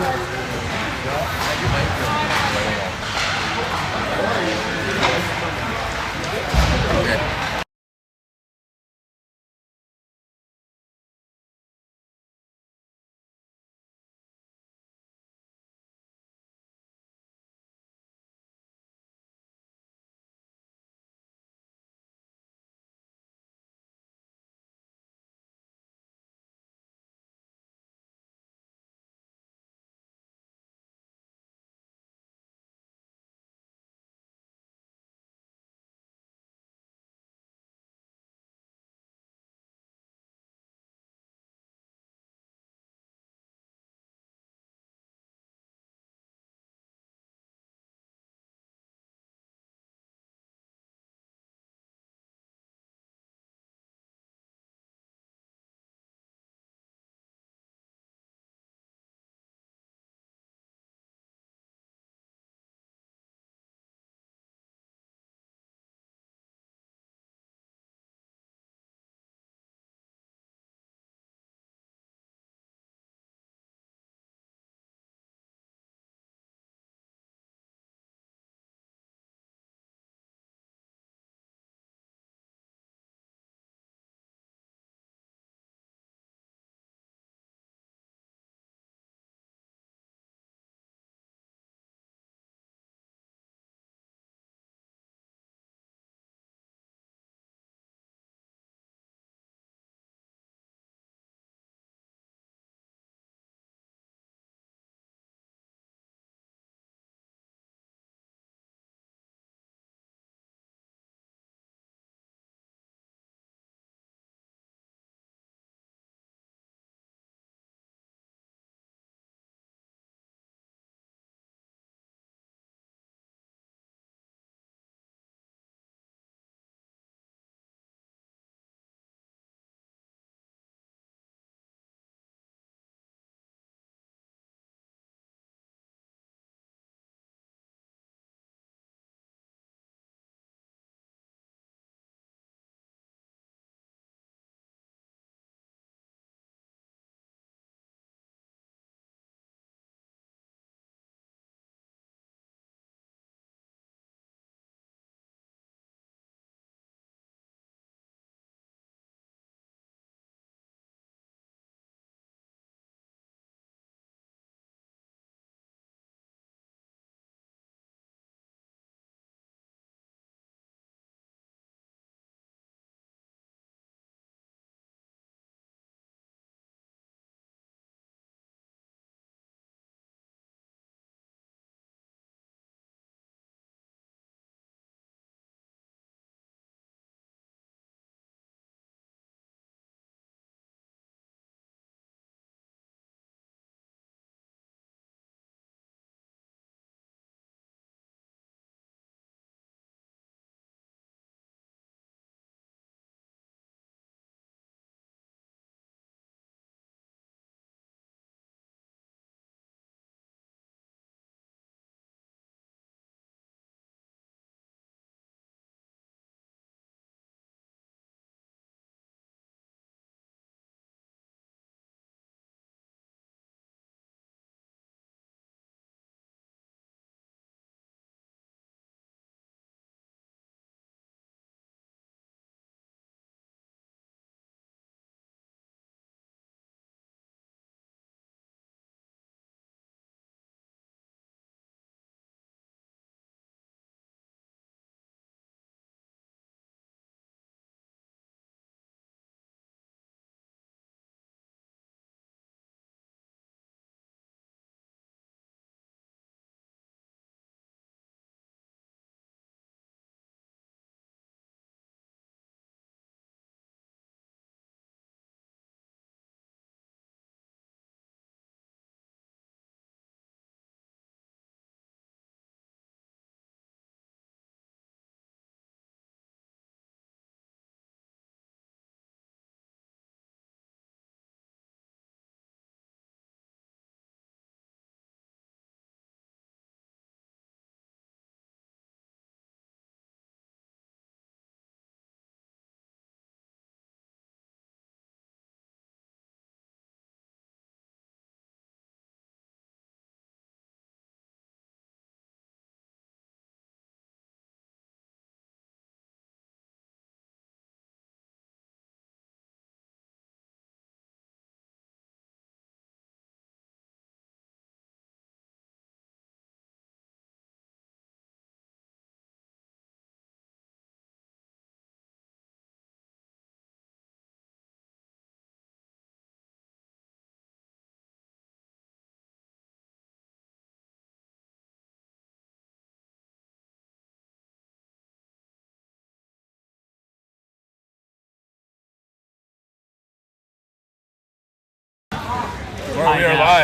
Okay.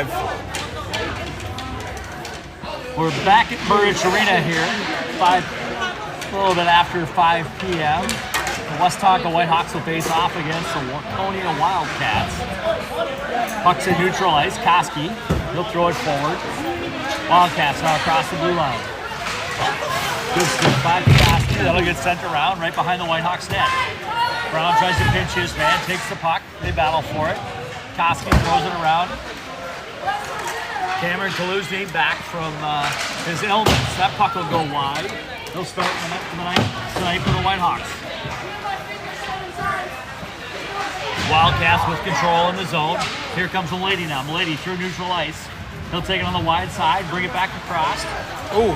5. We're back at Burridge Arena here, a little bit after 5 p.m. The Westonka Whitehawks will face off against the Waconia Wildcats. Puck's in neutral ice. Koski, he'll throw it forward. Wildcats now across the blue line. Good stick by Koski. That'll get sent around right behind the Whitehawks net. Brown tries to pinch his man, takes the puck. They battle for it. Koski throws it around. Cameron Kaluzny back from his illness. That puck will go wide. He'll start tonight for the Whitehawks. Wildcats with control in the zone. Here comes Milady now. Milady through neutral ice. He'll take it on the wide side, bring it back across. Oh,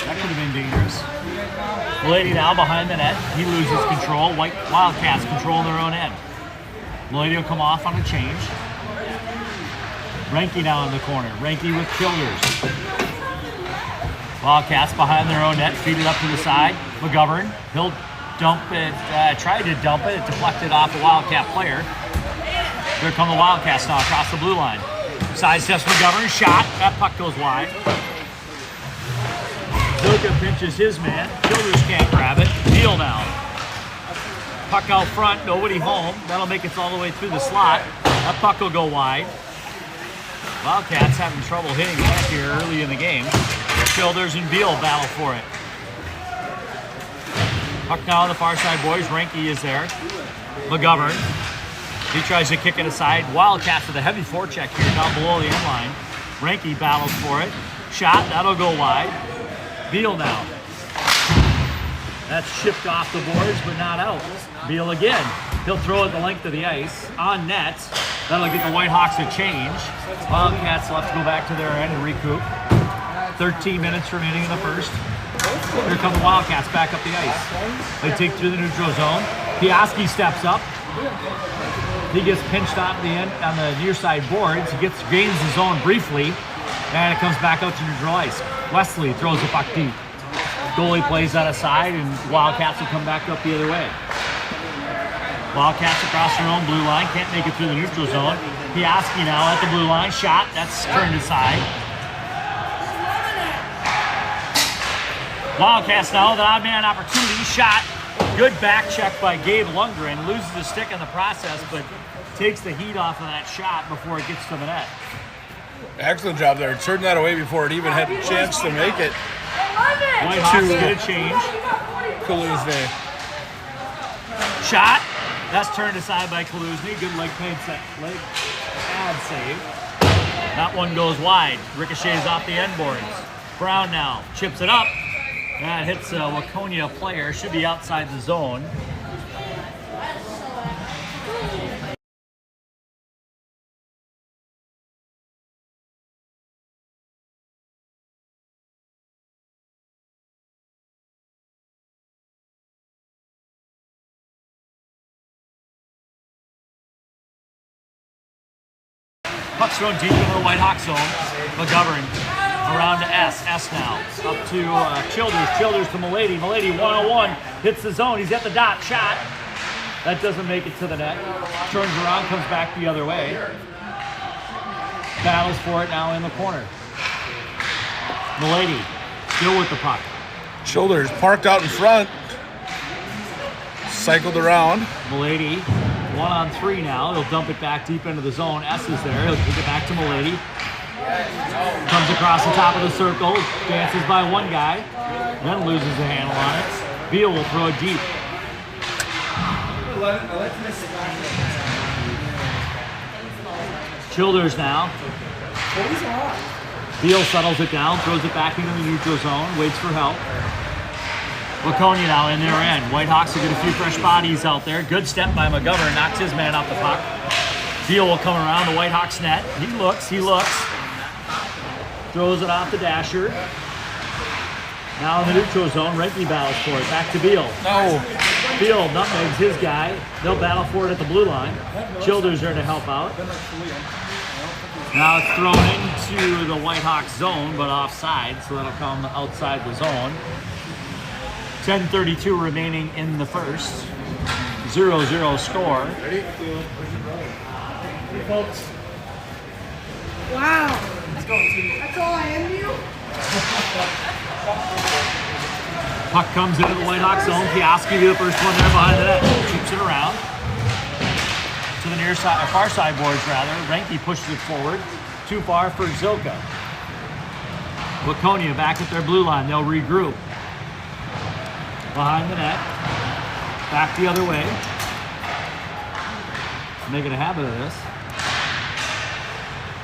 that could have been dangerous. Milady now behind the net. He loses control. Wildcats controlling their own end. Milady will come off on a change. Renke now in the corner. Renke with Childers. Wildcats behind their own net. Feed it up to the side. McGovern. He'll dump it. Tried to dump it. It deflected off the Wildcat player. Here come the Wildcats now across the blue line. Sidesteps McGovern. Shot. That puck goes wide. Zilka pinches his man. Childers can't grab it. Deal now. Puck out front. Nobody home. That'll make it all the way through the slot. That puck will go wide. Wildcats having trouble hitting back here early in the game. Childers and Beal battle for it. Puck now on the far side, boys. Renke is there. McGovern. He tries to kick it aside. Wildcats with a heavy forecheck here down below the end line. Renke battles for it. Shot. That'll go wide. Beal now. That's chipped off the boards, but not out. Beal again. He'll throw it the length of the ice. On net. That'll get the Whitehawks a change. Wildcats will have to go back to their end and recoup. 13 minutes remaining in the first. Here come the Wildcats back up the ice. They take through the neutral zone. Piaski steps up. He gets pinched off the end on the near side boards. He gains the zone briefly, and it comes back out to neutral ice. Wesley throws the puck deep. Goalie plays that aside, and Wildcats will come back up the other way. Wildcats across their own blue line, can't make it through the neutral zone. Piaski now at the blue line, shot, that's turned aside. Wildcats now with an odd man opportunity, shot. Good back check by Gabe Lundgren, loses the stick in the process, but takes the heat off of that shot before it gets to the net. excellent job there. Turned that away before it even had a chance to make it. Whitehawks get a change. Kaluzny. Shot. That's turned aside by Kaluzny. Good leg pad save. That one goes wide. Ricochets off the end boards. Brown now chips it up. That hits a Waconia player. Should be outside the zone. Puck's thrown deep into the Whitehawk zone. McGovern around to S. S now. Up to Childers. Childers to Milady. Milady 1-on-1. Hits the zone. He's at the dot. Shot. That doesn't make it to the net. Turns around. Comes back the other way. Battles for it now in the corner. Milady still with the puck. Childers parked out in front. Cycled around. Milady 1-on-3 now. He'll dump it back deep into the zone. S is there. He'll kick it back to Milady. Comes across the top of the circle. Dances by one guy. Then loses the handle on it. Beal will throw it deep. Childers now. Beal settles it down. Throws it back into the neutral zone. Waits for help. Waconia now in their end. Whitehawks will get a few fresh bodies out there. Good step by McGovern. Knocks his man off the puck. Beal will come around the Whitehawks net. He looks. Throws it off the dasher. Now in the neutral zone, Renke battles for it. Back to Beal. No. Beal nutmegs his guy. They'll battle for it at the blue line. Childers there to help out. Now it's thrown into the Whitehawks zone, but offside, so that'll come outside the zone. 10:32 remaining in the first. 0-0 score. That's all I am to you? Puck comes into the Whitehawks zone. Piaski be the first one there behind the net. Keeps it around. To the near side, or far side boards rather. Renke pushes it forward. Too far for Zilka. Waconia back at their blue line. They'll regroup. Behind the net. Back the other way. Making a habit of this.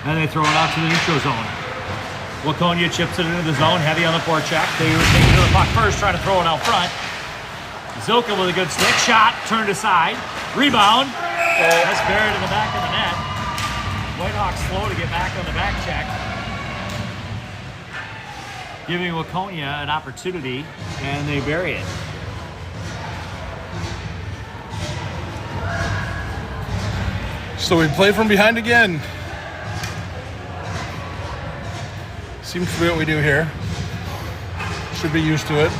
And they throw it out to the neutral zone. Waconia chips it into the zone, heavy on the forecheck. They were taking to the puck first, trying to throw it out front. Zilka with a good stick shot, turned aside. Rebound. That's buried in the back of the net. Whitehawks slow to get back on the back check. Giving Waconia an opportunity, and they bury it. So we play from behind again. Seems to be what we do here. Should be used to it.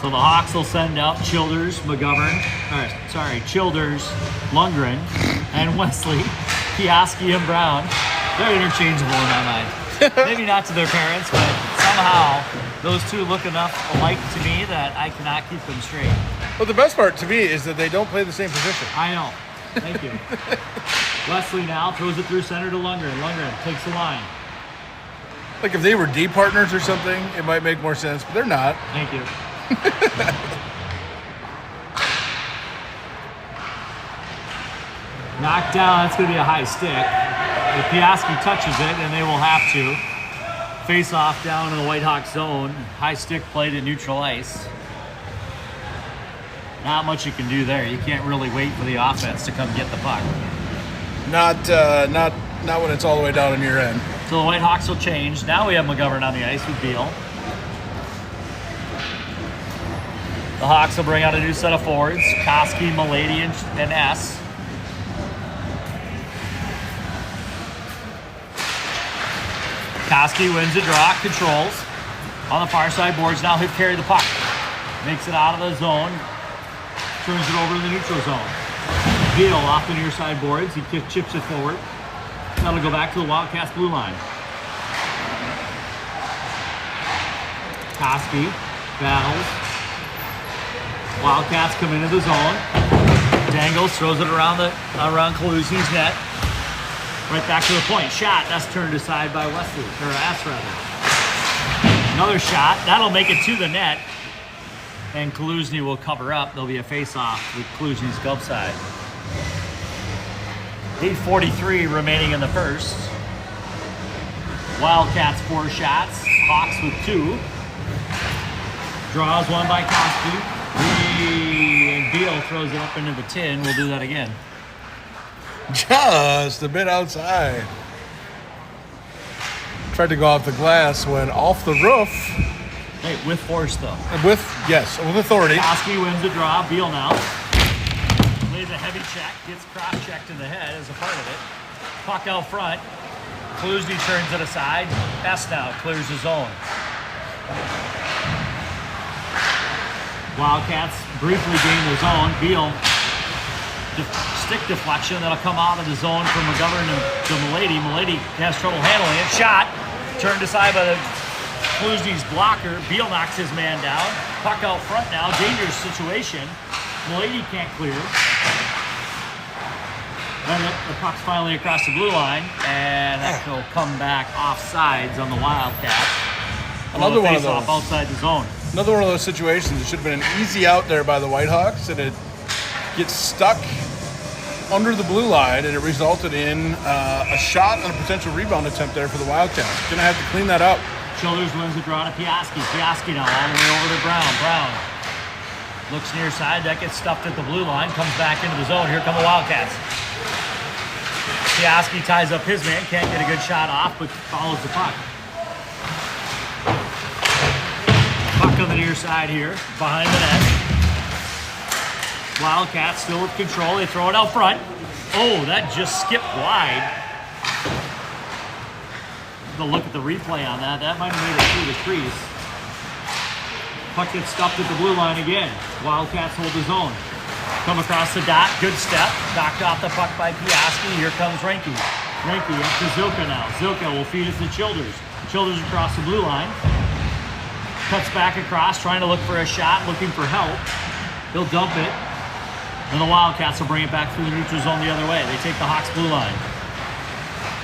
So the Hawks will send out Childers, Childers, Lundgren, and Wesley, Piaski, and Brown. They're interchangeable in my mind. Maybe not to their parents, but somehow those two look enough alike to me that I cannot keep them straight. Well, the best part to me is that they don't play the same position. I know. Thank you. Wesley now throws it through center to Lundgren. Lundgren takes the line. Like if they were D partners or something, it might make more sense, but they're not. Thank you. Knocked down. That's going to be a high stick. If Piaski touches it, and they will have to face off down in the Whitehawks zone. High stick played at neutral ice. Not much you can do there. You can't really wait for the offense to come get the puck. Not when it's all the way down in your end. So the Whitehawks will change. Now we have McGovern on the ice with Beal. The Hawks will bring out a new set of forwards. Koski, Milady, and S. Koski wins the draw, controls. On the far side boards now, he'll carry the puck. Makes it out of the zone. Turns it over to the neutral zone. Beal off the near side boards. He chips it forward. That'll go back to the Wildcats blue line. Koski battles. Wildcats come into the zone. Dangles, throws it around Kaluzny's net. Right back to the point. Shot. That's turned aside by Wesley, or S rather. Another shot. That'll make it to the net. And Kaluzny will cover up. There'll be a face-off with Kaluzny's glove side. 8:43 remaining in the first. Wildcats 4 shots. Hawks with 2. Draws one by Koski. And Beal throws it up into the tin. We'll do that again. Just a bit outside. Tried to go off the glass, went off the roof. Hey, with force though. With authority. Koski wins the draw. Beal now. Lays a heavy check. Gets cross-checked in the head as a part of it. Puck out front. Kaluzny turns it aside. S now clears the zone. Wildcats briefly gain the zone. Beal, stick deflection that'll come out of the zone from McGovern to Milady. Milady has trouble handling it. Shot turned aside by the Kaluzny's blocker. Beal knocks his man down. Puck out front now. Dangerous situation. Milady can't clear. And the puck's finally across the blue line, and that will come back offsides on the Wildcats. Another one of those. Outside the zone. Another one of those situations. It should have been an easy out there by the Whitehawks, and it gets stuck under the blue line, and it resulted in a shot and a potential rebound attempt there for the Wildcats. Gonna have to clean that up. Childers wins the draw to Piaski. Piaski now all the way over to Brown. Brown looks near side. That gets stuffed at the blue line. Comes back into the zone. Here come the Wildcats. Piaski ties up his man. Can't get a good shot off, but follows the puck. Puck on the near side here, behind the net. Wildcats still with control. They throw it out front. Oh, that just skipped wide. The look at the replay on that. That might have made it through the crease. Puck gets stuffed at the blue line again. Wildcats hold the zone. Come across the dot, good step. Knocked off the puck by Piaski. Here comes Reinke. Reinke up to Zilka now. Zilka will feed it to Childers. Childers across the blue line. Cuts back across, trying to look for a shot, looking for help. He'll dump it. And the Wildcats will bring it back through the neutral zone the other way. They take the Hawks blue line.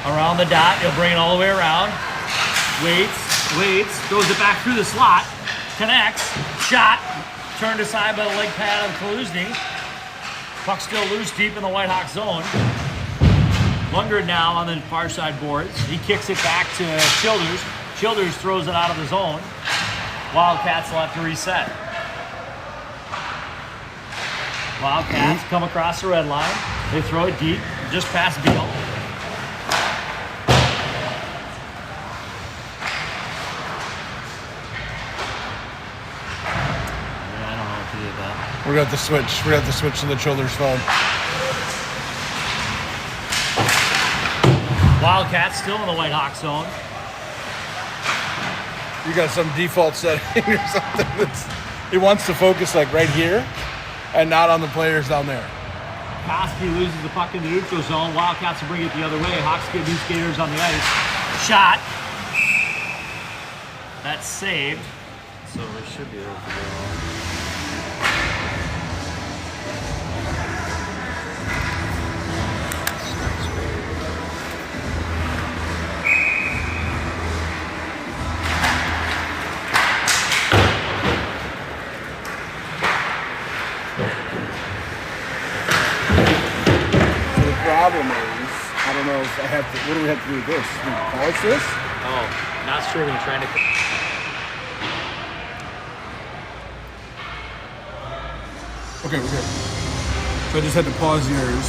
Around the dot, he'll bring it all the way around. Waits, throws it back through the slot. Connects, shot, turned aside by the leg pad of Kaluzny. Puck still loose deep in the Whitehawk zone. Lundgren now on the far side boards. He kicks it back to Childers. Childers throws it out of the zone. Wildcats will have to reset. Wildcats come across the red line. They throw it deep, just past Beal. Yeah, I don't know what to do with that. We got the switch. We got the switch to the Childers phone. Wildcats still in the Whitehawk zone. You got some default setting or something that's he wants to focus like right here and not on the players down there. Koski loses the puck in the neutral zone. Wildcats will bring it the other way. Hawks get new skaters on the ice. Shot. That's saved. So we should be able to go. Problem is, I don't know if I have to. What do we have to do with this? Do we pause this? Oh, not sure when you're trying to. Okay, we're good. So I just had to pause yours.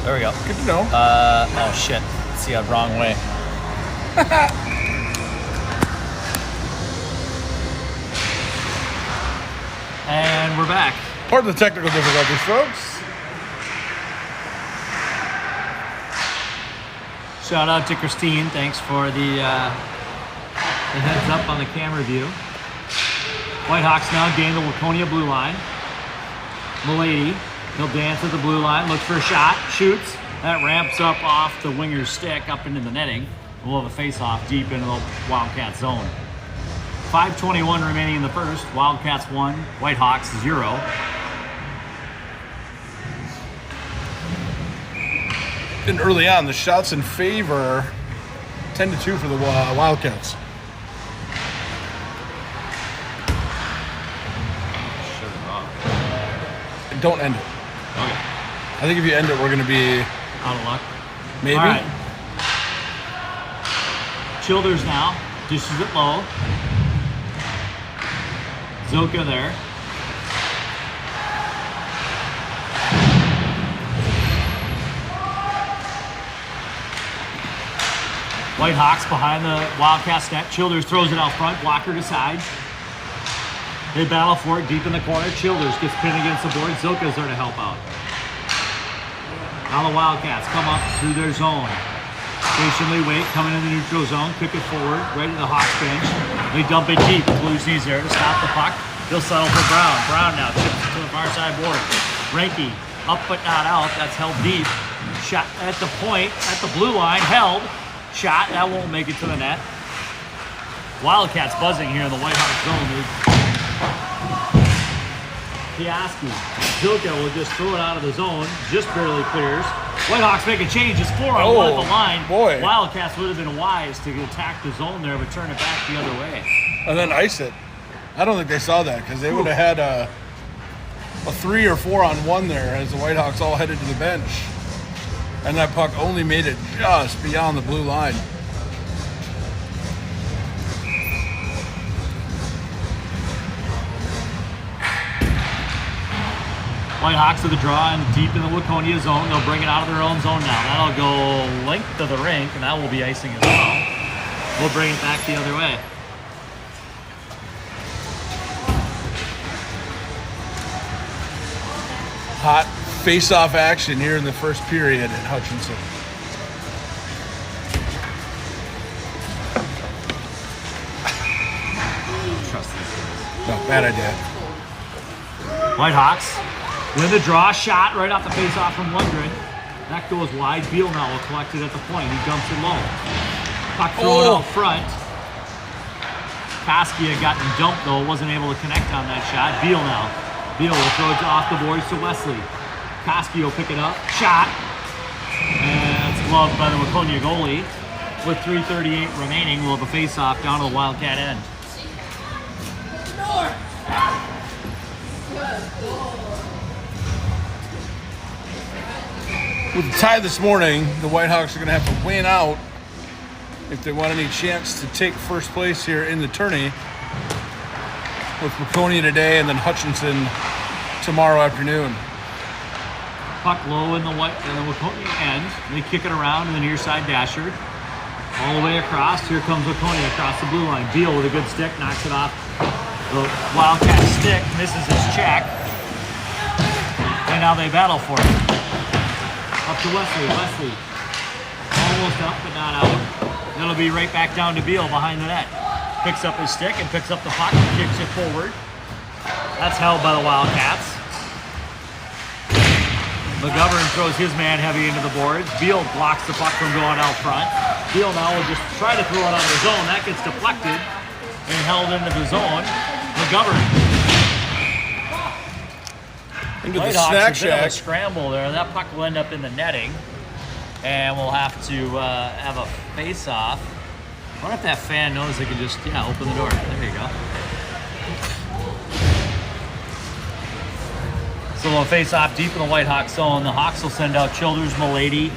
There we go. Good to know. Oh shit. See, wrong way. And we're back. Part of the technical difficulties, folks. Shout out to Christine. Thanks for the heads up on the camera view. Whitehawks now gain the Waconia blue line. Milady, he'll dance at the blue line, looks for a shot, shoots. That ramps up off the winger's stick up into the netting. We'll have a face-off deep into the Wildcat zone. 5:21 remaining in the first. Wildcats 1, Whitehawks 0. And early on, the shots in favor, 10-2 for the Wildcats. Shut it off. Don't end it. Okay. I think if you end it, we're going to be Out of luck. maybe. All right. Childers now. Dishes it low. Zilka there. Whitehawks behind the Wildcats net. Childers throws it out front. Blocker to side. They battle for it deep in the corner. Childers gets pinned against the board. Zilka's there to help out. Now the Wildcats come up through their zone. Patiently wait, coming in the neutral zone, kick it forward, right to the Hawks bench. They dump it deep. Kaluzny's there to stop the puck. He'll settle for Brown. Brown now chips it to the far side board. Reinke, up but not out. That's held deep. Shot at the point, at the blue line, held. Shot, that won't make it to the net. Wildcats buzzing here in the Whitehawk zone, dude. Piaski. Zilka will just throw it out of the zone, just barely clears. Whitehawks make a change. It's 4-on-1 at the line. Boy. Wildcats would have been wise to attack the zone there, but turn it back the other way. And then ice it. I don't think they saw that because they would have had a 3 or 4-on-1 there as the Whitehawks all headed to the bench. And that puck only made it just beyond the blue line. Whitehawks to the draw and deep in the Waconia zone. They'll bring it out of their own zone now. That'll go length of the rink, and that will be icing as well. We'll bring it back the other way. Hot face-off action here in the first period at Hutchinson. Trust these guys. No, bad idea. Whitehawks win the draw. Shot right off the face-off from Lundgren. That goes wide. Beal now will collect it at the point. He dumps it low. Puck thrown out front. Koski had gotten dumped though, wasn't able to connect on that shot. Beal now. Beal will throw it off the boards to Wesley. Koski will pick it up. Shot. And it's gloved by the Waconia goalie. With 3:38 remaining, we'll have a face-off down to the Wildcat end. With the tie this morning, the Whitehawks are going to have to win out if they want any chance to take first place here in the tourney, with Waconia today and then Hutchinson tomorrow afternoon. Puck low in the Waconia end. They kick it around in the near side dasher. All the way across. Here comes Waconia across the blue line. Beal with a good stick, knocks it off the Wildcat stick, misses his check. And now they battle for it. Up to Wesley. Wesley almost up, but not out. That'll be right back down to Beal behind the net. Picks up his stick and picks up the puck and kicks it forward. That's held by the Wildcats. McGovern throws his man heavy into the boards. Beal blocks the puck from going out front. Beal now will just try to throw it out of the zone. That gets deflected and held into the zone. McGovern. Into the Whitehawks, snack a bit of a shack. scramble there. That puck will end up in the netting. And we'll have to have a face-off. I wonder if that fan knows they can just, open the door. There you go. So we'll face off deep in the Whitehawks zone. The Hawks will send out Childers, Milady,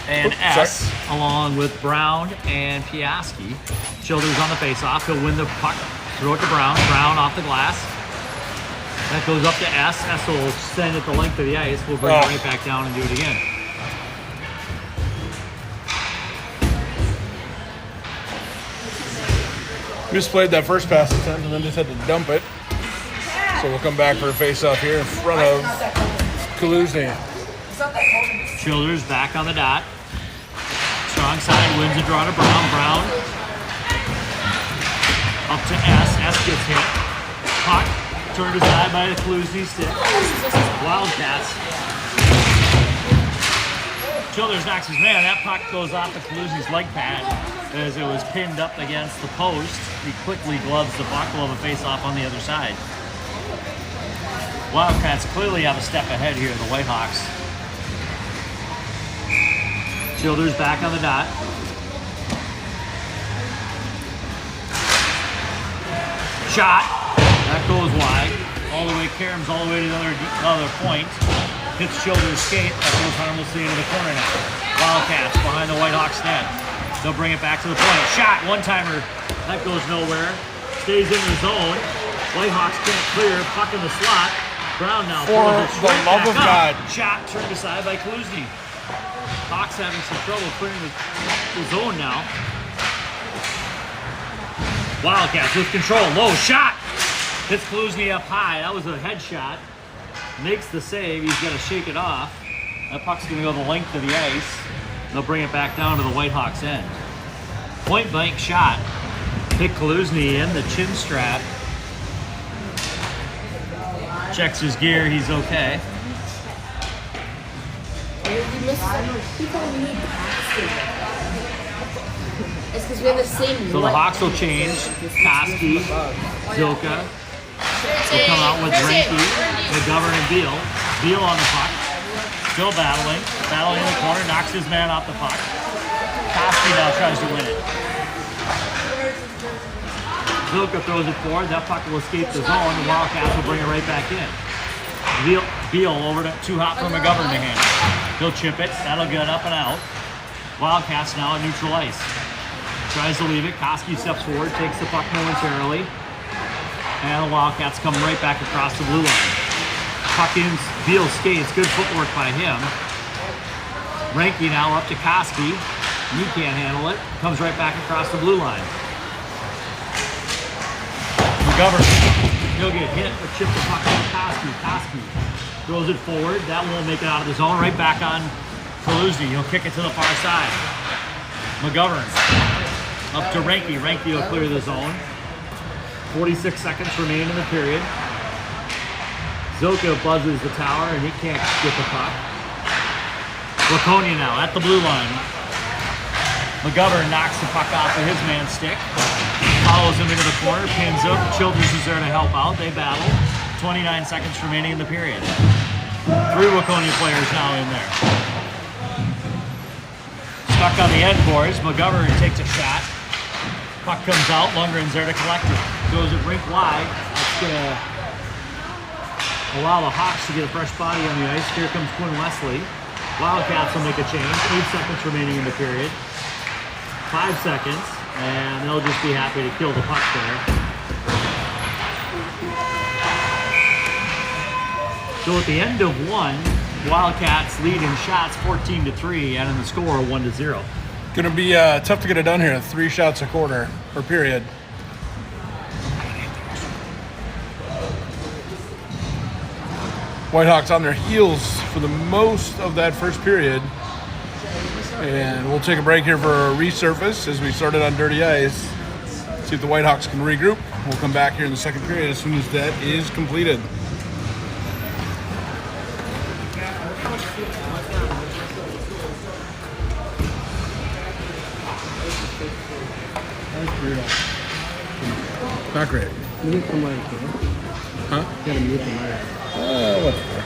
and S, along with Brown and Piaski. Childers on the face-off. He'll win the puck. Throw it to Brown. Brown off the glass. That goes up to S. S will send it the length of the ice. We'll bring it right back down and do it again. Misplayed that first pass attempt and then just had to dump it. So we'll come back for a face-off here in front of Kaluzny. Childers back on the dot. Strong side, wins a draw to Brown. Brown up to S. S gets hit. Puck turned aside by the Kaluzny stick. Wildcats. Childers knocks his man. That puck goes off the Kaluzny's leg pad as it was pinned up against the post. He quickly gloves the puck. We'll have a face-off on the other side. Wildcats clearly have a step ahead here, the Whitehawks. Childers back on the dot. Shot. That goes wide. All the way, Karam's all the way to the other point. Hits Childers' skate. That goes harmlessly into the corner now. Wildcats behind the Whitehawks net. They'll bring it back to the point. Shot. One-timer. That goes nowhere. Stays in the zone. Whitehawks can't clear. Puck in the slot. Brown now For throws it the straight love back of up. God. Shot turned aside by Kaluzny. Hawks having some trouble clearing the zone now. Wildcats with control. Low shot. Hits Kaluzny up high. That was a headshot. Makes the save. He's got to shake it off. That puck's going to go the length of the ice. They'll bring it back down to the Whitehawks end. Point blank shot. Hit Kaluzny in the chin strap. Checks his gear, he's okay. It's because we have the same. So the Hawks will change. Koski, Zilka will come out with Renke, McGovern, and Beal. Beal on the puck. Still battling. Battling in the corner, knocks his man off the puck. Koski now tries to win it. Zilka throws it forward. That puck will escape the zone. The Wildcats will bring it right back in. Beal over to too hot for McGovern to handle. He'll chip it. That'll get up and out. Wildcats now at neutral ice. Tries to leave it. Koski steps forward, takes the puck momentarily. And the Wildcats come right back across the blue line. Puck in, Beal skates. Good footwork by him. Renke now up to Koski. He can't handle it. Comes right back across the blue line. McGovern, he'll get hit, but chip the puck on Koski. Koski throws it forward. That won't make it out of the zone. Right back on Kaluzny. He'll kick it to the far side. McGovern up to Renke. Renke will clear the zone. 46 seconds remain in the period. Zoka buzzes the tower and he can't get the puck. Waconia now at the blue line. McGovern knocks the puck off of his man's stick. Follows him into the corner, pins him. Childress is there to help out. They battle. 29 seconds remaining in the period. 3 Waconia players now in there. Stuck on the end boards. McGovern takes a shot. Puck comes out. Lundgren's there to collect it. Goes it rink wide. That's going to allow the Hawks to get a fresh body on the ice. Here comes Quinn Wesley. Wildcats will make a change. 8 seconds remaining in the period. 5 seconds, and they'll just be happy to kill the puck there. So at the end of 1, Wildcats lead in shots 14-3, and in the score 1-0. Going to be tough to get it done here. 3 shots a quarter per period. Whitehawks on their heels for the most of that first period. And we'll take a break here for a resurface as we started on dirty ice. See if the Whitehawks can regroup. We'll come back here in the second period as soon as that is completed. Not great. Huh? Whatever.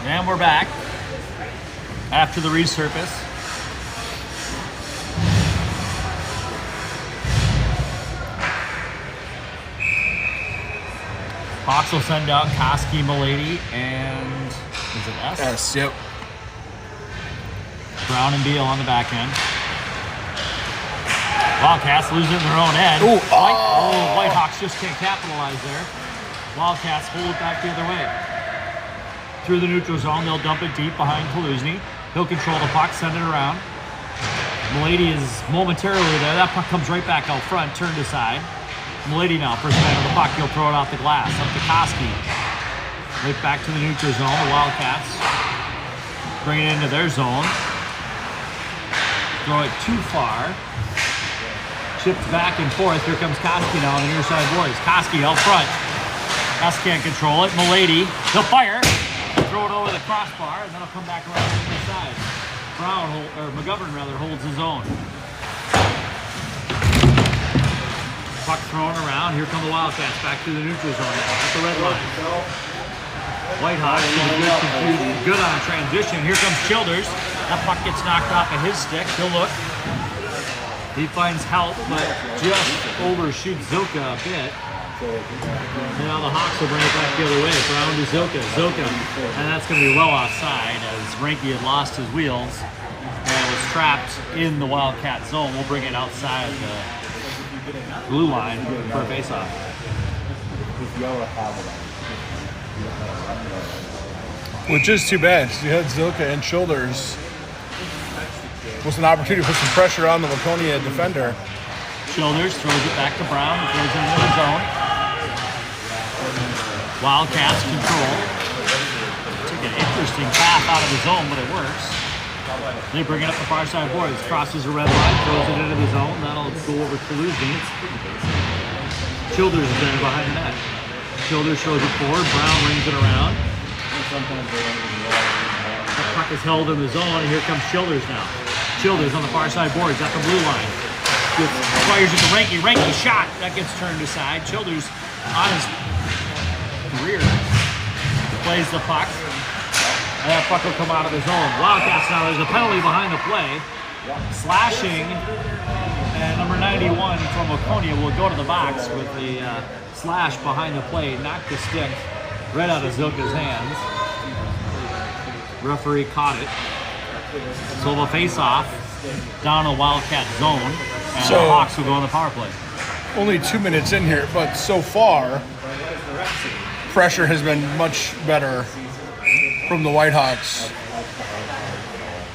And we're back after the resurface. Hawks will send out Koski, Milady, and is it S? S, yep. Brown and Beal on the back end. Wildcats losing their own end. Ooh, Whitehawks just can't capitalize there. Wildcats hold it back the other way. Through the neutral zone, they'll dump it deep behind Kaluzny. He'll control the puck, send it around. Milady is momentarily there. That puck comes right back out front, turned aside. Milady now, first man on the puck, he'll throw it off the glass. Up to Koski. Right back to the neutral zone. The Wildcats bring it into their zone. Throw it too far. Chipped back and forth. Here comes Koski now on the near side boards. Koski out front. Koski can't control it. Milady, he'll fire. Throw it over the crossbar, and then he'll come back around to the other side. McGovern holds his own. Puck thrown around. Here come the Wildcats back to the neutral zone at the red line. Whitehawks good on transition. Here comes Childers. That puck gets knocked off of his stick. He'll look. He finds help, but just overshoots Zilka a bit. Now the Hawks will bring it back the other way. Brown to Zilka. And that's going to be well offside as Reinke had lost his wheels and was trapped in the Wildcat zone. We'll bring it outside the blue line for a face-off. Which is too bad. You had Zilka and Shoulders. Was an opportunity to put some pressure on the Waconia defender. Childers throws it back to Brown, throws it into the zone. Wildcats control. Took an interesting path out of the zone, but it works. They bring it up the far side boards, crosses the red line, throws it into the zone. That'll go over to Luzny. Childers is there behind the net. Childers shows it forward. Brown rings it around. The puck is held in the zone, and here comes Childers now. Childers on the far side boards at the blue line. Fires it to Reinke. Reinke shot. That gets turned aside. Childers on his rear plays the puck. And that puck will come out of the zone. Wildcats now, there's a penalty behind the play. Slashing, and number 91 from Waconia will go to the box with the slash behind the play. Knocked the stick right out of Zilka's hands. Referee caught it. So the face-off down a Wildcat zone, and the Hawks will go on the power play. Only 2 minutes in here, but so far, pressure has been much better from the Whitehawks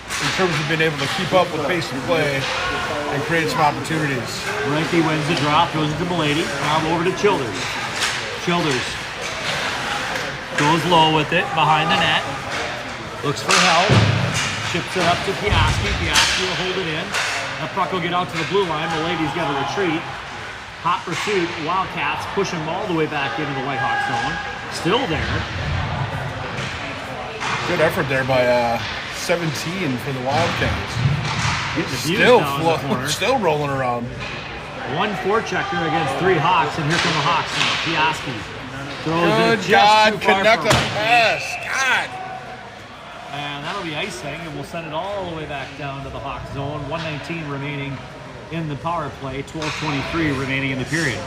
in terms of being able to keep up with pace of play and create some opportunities. Reinke wins the drop, goes into Milady, now over to Childers. Childers goes low with it behind the net, looks for help, chips it up to Piaski. Piaski will hold it in. That puck will get out to the blue line. Milady's got to retreat. Hot pursuit. Wildcats push him all the way back into the Whitehawks zone. Still there. Good effort there by 17 for the Wildcats. Still rolling around. One forechecker against 3 Hawks, and here come the Hawks now. Piaski throws Good it just God, too far connect for the Reinke. pass. God. And that'll be icing, and we'll send it all the way back down to the Hawks zone. 1:19 remaining in the power play, 12:23 remaining in the period.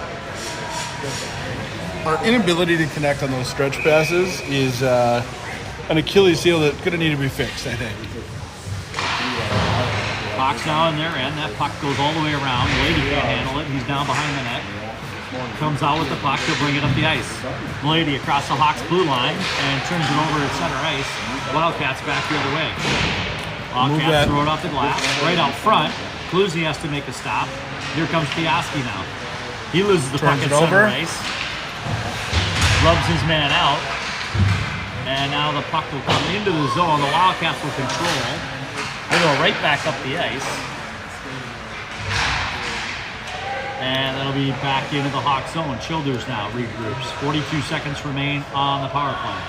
Our inability to connect on those stretch passes is an Achilles heel that's going to need to be fixed, I think. Hawks now in their end. That puck goes all the way around. Milady can't handle it. He's down behind the net. Comes out with the puck. He'll bring it up the ice. Milady across the Hawks blue line and turns it over at center ice. Wildcats back the other way. Wildcats throw it off the glass. Right out front. Kaluzny has to make a stop. Here comes Piaski now. He loses the puck at center ice. Rubs his man out. And now the puck will come into the zone. The Wildcats will control. They go right back up the ice. And that'll be back into the Hawk zone. Childers now regroups. 42 seconds remain on the power play.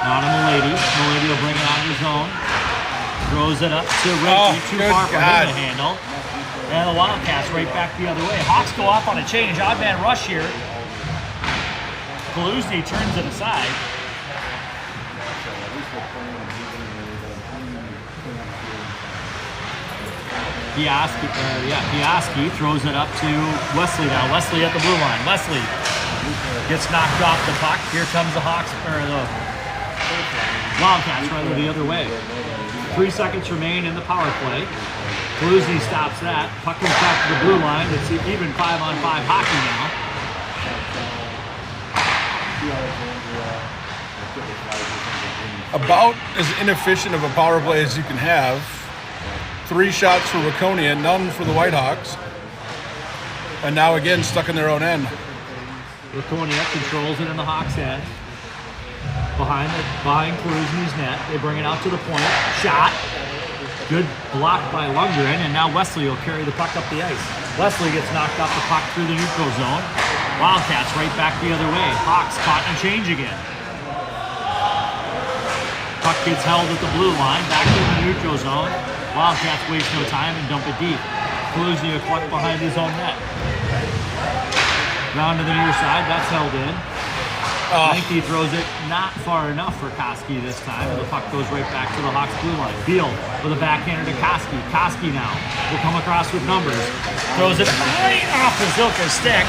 Now to Milady. Milady will bring it out of the zone. Throws it up to Reinke. Too far for him to handle. And the Wildcats right back the other way. Hawks go off on a change. Odd man rush here. Kaluzny turns it aside. Piaski throws it up to Wesley now. Wesley at the blue line. Wesley gets knocked off the puck. Here comes the Hawks, or the Wildcats rather the other way. 3 seconds remain in the power play. Kaluzny stops that. Puck comes back to the blue line. It's even 5-on-5 hockey now. About as inefficient of a power play as you can have. 3 shots for Waconia, none for the Whitehawks. And now again, stuck in their own end. Waconia controls it in the Hawks' end. Behind Kaluzny's net. They bring it out to the point. Shot. Good block by Lundgren, and now Wesley will carry the puck up the ice. Wesley gets knocked off the puck through the neutral zone. Wildcats right back the other way. Hawks caught and change again. Puck gets held at the blue line, back in the neutral zone. Wildcats waste no time and dump it deep. Kaluzny a puck behind his own net. Round to the near side, that's held in. Frankie throws it not far enough for Koski this time, and the puck goes right back to the Hawks blue line. Beal with a backhander to Koski. Koski now will come across with numbers. Throws it right off the Zilka's stick.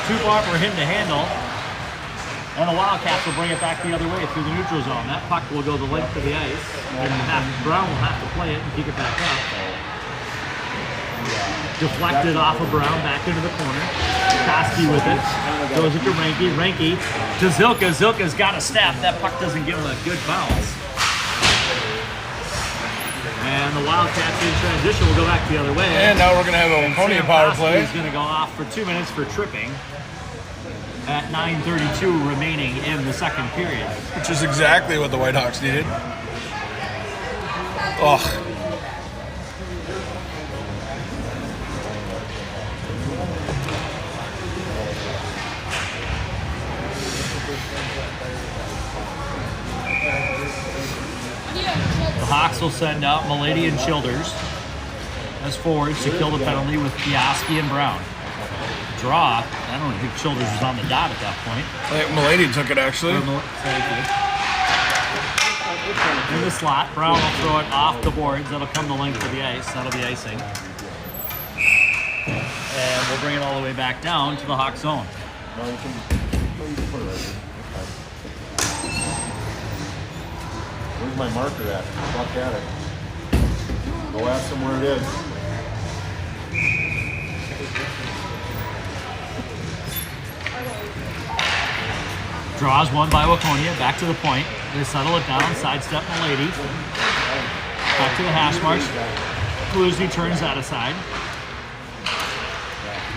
Too far for him to handle. And the Wildcats will bring it back the other way through the neutral zone. That puck will go the length of the ice, and Brown will have to play it and kick it back up. Deflected off of Brown, back into the corner. Koski with it. Throws it to Ranky. Ranky to Zilka. Zilka's got a step. That puck doesn't give him a good bounce. And the Wildcats in transition will go back the other way. And now we're going to have a Waconia power play. He's going to go off for 2 minutes for tripping at 9:32 remaining in the second period. Which is exactly what the Whitehawks needed. Ugh. The Hawks will send out Milady and Childers as forwards to kill the penalty with Piaski and Brown. Draw. I don't think Childers was on the dot at that point. I think Milady took it, actually. Thank you. In the slot, Brown will throw it off the boards. That'll come the length of the ice. That'll be icing. And we'll bring it all the way back down to the Hawk zone. Where's my marker at? Fuck at it. Go ask them where it is. Draws one by Waconia, back to the point. They settle it down, sidestep Milady. Back to the hash marks. Kaluzny turns that aside.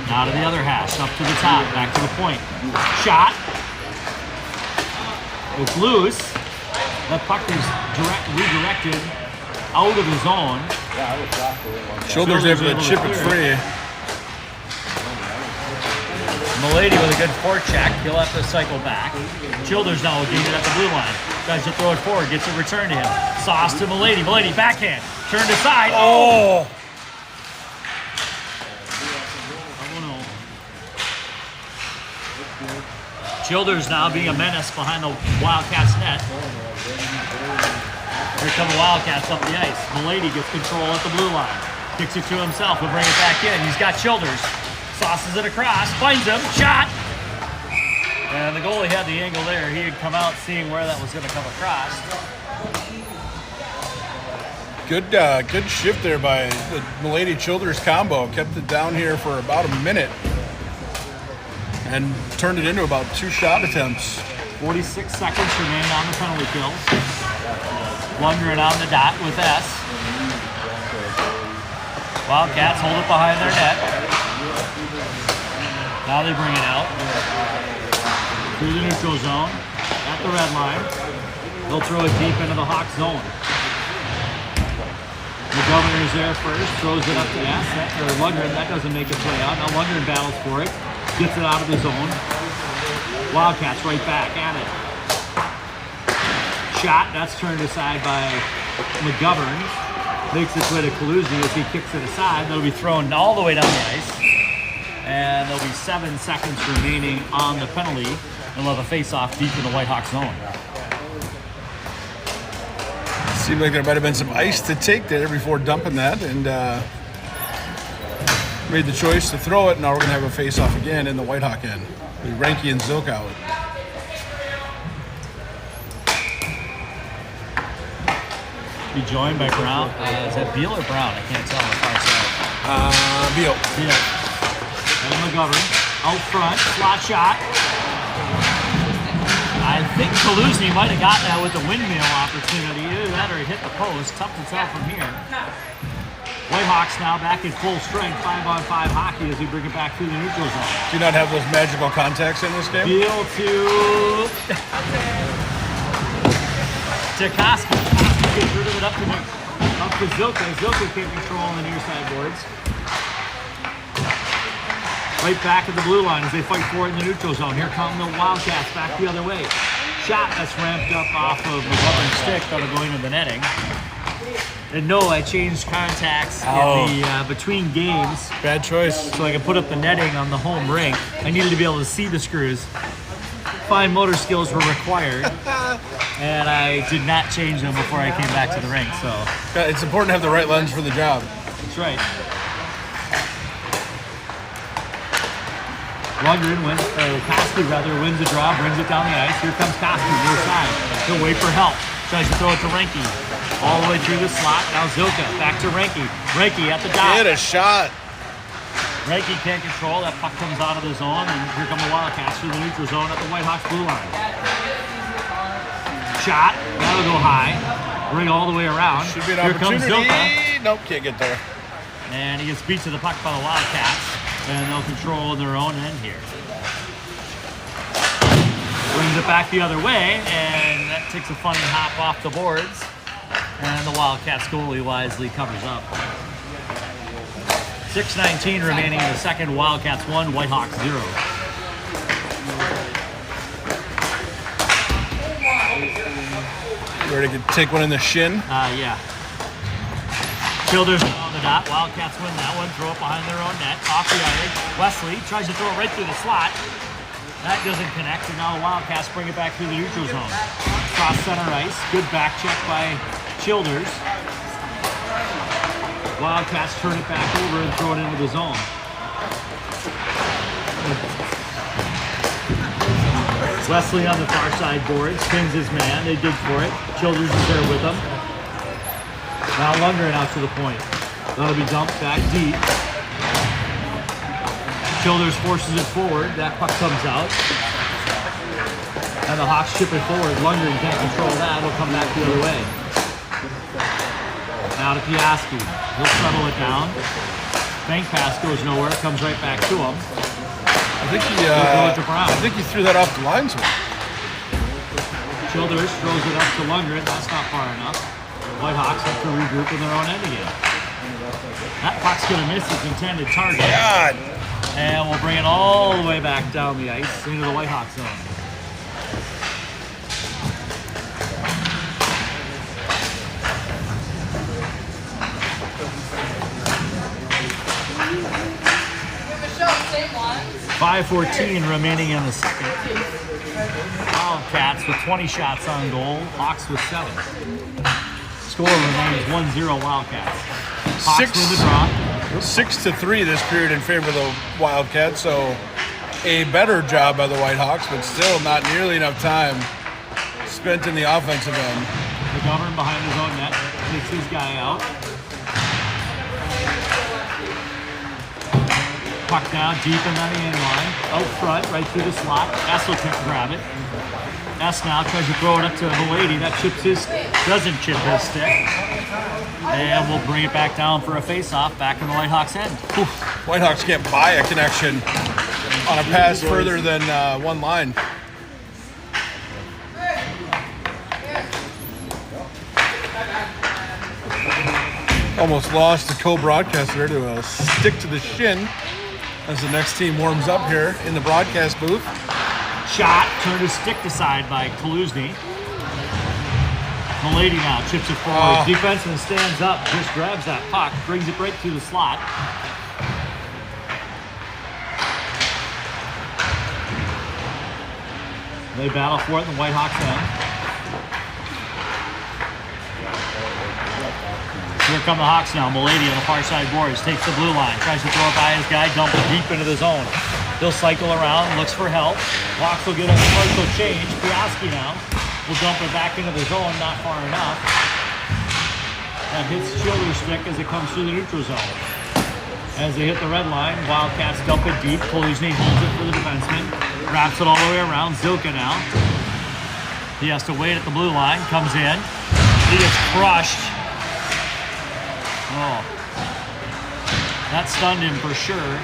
Now to the other hash, up to the top, back to the point. Shot. It's loose. That puck is redirected out of the zone. Shoulders able to chip it free. Milady with a good forecheck. He'll have to cycle back. Childers now will gain it at the blue line. Tries to throw it forward. Gets it returned to him. Sauce to Milady. Milady backhand. Turned aside. Oh! Childers now being a menace behind the Wildcats net. Here come the Wildcats up the ice. Milady gets control at the blue line. Kicks it to himself. He'll bring it back in. He's got Childers. Sauces it across. Finds him. Shot! And the goalie had the angle there. He had come out seeing where that was going to come across. Good shift there by the Milady Childers combo. Kept it down here for about a minute. And turned it into about 2 shot attempts. 46 seconds remain on the penalty kill. Lundgren on the dot with S. Wildcats hold it behind their net. Now they bring it out. Through the neutral zone. At the red line. They'll throw it deep into the Hawk zone. The Governor's there first. Throws it up to S. Lundgren, that doesn't make its way out. Now Lundgren battles for it. Gets it out of the zone. Wildcats right back at it. Shot, that's turned aside by McGovern. Makes its way to Kaluzny as he kicks it aside. That'll be thrown all the way down the ice. And there'll be 7 seconds remaining on the penalty and we'll have a face-off deep in the Whitehawk zone. Seemed like there might have been some ice to take there before dumping that, and made the choice to throw it. Now we're going to have a face-off again in the Whitehawk end. With Renke and Zilk out. Be joined by Brown. Is that Beal or Brown? I can't tell on the far side. Beal. Beal. And McGovern out front, slot shot. I think Kaluzny might have gotten that with a windmill opportunity. Either that or he hit the post. Tough to tell from here. Whitehawks now back in full strength, 5-on-5 hockey as we bring it back through the neutral zone. Do you not have those magical contacts in this game? Beal to Koski. Koski gets rid of it up to Zilka. Zilka can't control on the near side boards. Right back at the blue line as they fight for it in the neutral zone. Here come the Wildcats back the other way. Shot that's ramped up off of McGovern's stick that'll go into the netting. And no, I changed contacts in the between games. Bad choice. So I could put up the netting on the home rink. I needed to be able to see the screws. Fine motor skills were required. And I did not change them before I came back to the rink. So It's important to have the right lens for the job. that's right. Lundgren wins, Koski rather, wins the draw, brings it down the ice. Here comes Koski, near side. He'll wait for help. Tries to throw it to Renke. All the way through the slot. Now Zilka, back to Renke. Renke at the dot. Hit a shot. Renke can't control. That puck comes out of the zone, and here come the Wildcats through the neutral zone at the Whitehawks blue line. Shot. That'll go high. Bring all the way around. Should be an here comes opportunity. Zilka. Nope, can't get there. And he gets beat to the puck by the Wildcats. And they'll control their own end here. Brings it back the other way, and that takes a funny hop off the boards. And the Wildcats goalie wisely covers up. 6:19 remaining in the second. Wildcats 1, Whitehawks 0. Ready to take one in the shin? Yeah. Childers on the dot. Wildcats win that one. Throw it behind their own net. Off the iron. Wesley tries to throw it right through the slot. That doesn't connect, and now the Wildcats bring it back through the neutral zone. Cross center ice. Good back check by Childers. Wildcats turn it back over and throw it into the zone. Wesley on the far side board. Spins his man. They dig for it. Childers is there with them. Now Lundgren out to the point. That'll be dumped back deep. Childers forces it forward. That puck comes out. And the Hawks chip it forward. Lundgren can't control that. It'll come back the other way. Now to Piaski. He'll settle it down. Bank pass goes nowhere. Comes right back to him. I think he threw that off the linesman. Childers throws it up to Lundgren. That's not far enough. Whitehawks have to regroup in their own end again. That puck's going to miss its intended target. God. And we'll bring it all the way back down the ice into the Whitehawks zone. Same one. 5:14 remaining in the second. Wildcats with 20 shots on goal. Hawks with 7. Score remains 1-0 Wildcats. Hawks win the draw. 6-3 this period in favor of the Wildcats, so a better job by the Whitehawks, but still not nearly enough time spent in the offensive end. McGovern behind his own net. Takes his guy out. Puck down deep in on the end line. Out front, right through the slot. Essel can't grab it. S now tries to throw it up to Milady. That doesn't chip his stick. And we'll bring it back down for a face-off back in the Whitehawks end. Oof. Whitehawks can't buy a connection on a pass further than one line. Almost lost the co-broadcaster there to a stick to the shin as the next team warms up here in the broadcast booth. Shot, turned his stick aside by Kaluzny. Milady now chips it forward. Defenseman stands up, just grabs that puck, brings it right through the slot. They battle for it in the Whitehawks end. Here come the Hawks now. Milady on the far side boards takes the blue line, tries to throw it by his guy, dump it deep into the zone. He'll cycle around, looks for help. Hawks will get a partial change. Piaski now will dump it back into the zone, not far enough. That hits Childers' stick as it comes through the neutral zone. As they hit the red line, Wildcats dump it deep. Kolizny holds it for the defenseman. Wraps it all the way around. Zilka now. He has to wait at the blue line. Comes in. He gets crushed. Oh. That stunned him for sure.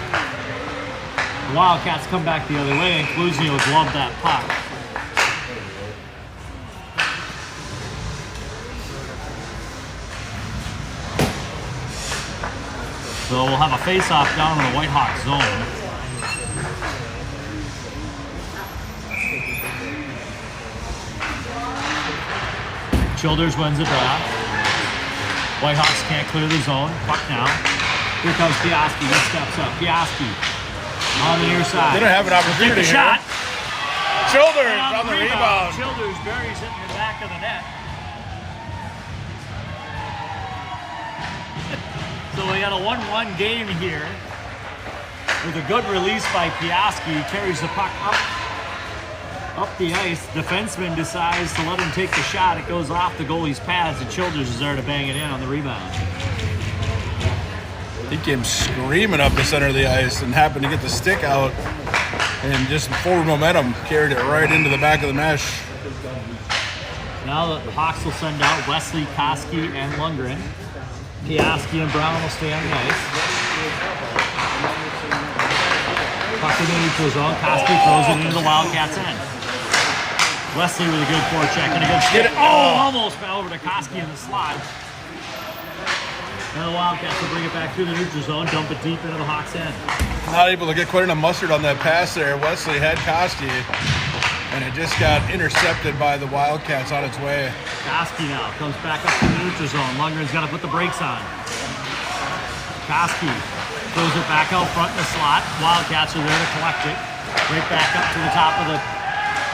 The Wildcats come back the other way, and Kolizny will glove that puck. So we'll have a face-off down in the Whitehawks zone. Childers wins the draw. Whitehawks can't clear the zone. Puck now. Here comes Piaski. He steps up. Piaski on the near side. They don't have an opportunity Take the here. shot. Childers And on the rebound. Childers buries it in the back of the net. So we got a 1-1 game here with a good release by Piaski. He carries the puck up the ice. Defenseman decides to let him take the shot. It goes off the goalie's pads, and Childers is there to bang it in on the rebound. He came screaming up the center of the ice and happened to get the stick out, and just forward momentum carried it right into the back of the mesh. Now the Hawks will send out Wesley, Koski, and Lundgren. Piaski and Brown will stay on the ice. Puck in the neutral zone. Koski throws it into the Wildcats' end. Wesley with a good forecheck and a good stick. Oh, almost fell over to Koski in the slot. Now the Wildcats will bring it back through the neutral zone, dump it deep into the Hawks' end. Not able to get quite enough mustard on that pass there. Wesley had Koski, and it just got intercepted by the Wildcats on its way. Koski now comes back up to the neutral zone. Lundgren's got to put the brakes on. Koski throws it back out front in the slot. Wildcats are there to collect it. Right back up to the top of the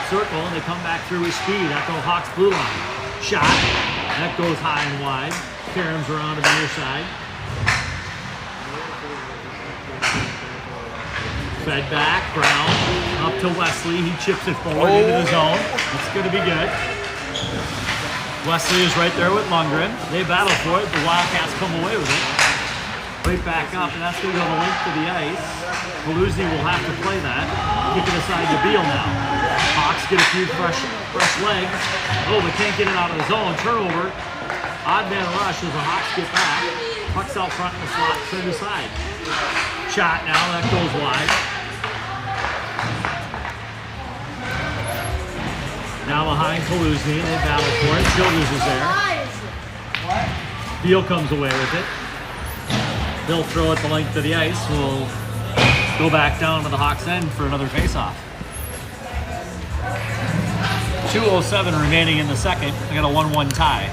circle, and they come back through with speed at the Hawks blue line. Shot. That goes high and wide. Karam's around to the near side. Fed back, Brown up to Wesley. He chips it forward into the zone. It's going to be good. Wesley is right there with Lundgren. They battle for it. The Wildcats come away with it. Right back up, and that's going to go the length of the ice. Kolizny will have to play that. Kick it aside to Beal now. Hawks get a few fresh legs. Oh, but can't get it out of the zone. Turnover. Odd man rush as the Hawks get back. Puck's out front in the slot, turned aside. Shot now, that goes wide. Now behind Kolizny, they battle for it. Childers is there. Beal comes away with it. They'll throw it the length of the ice. We'll go back down to the Hawks' end for another face-off. 2:07 remaining in the second. We got a 1-1 tie.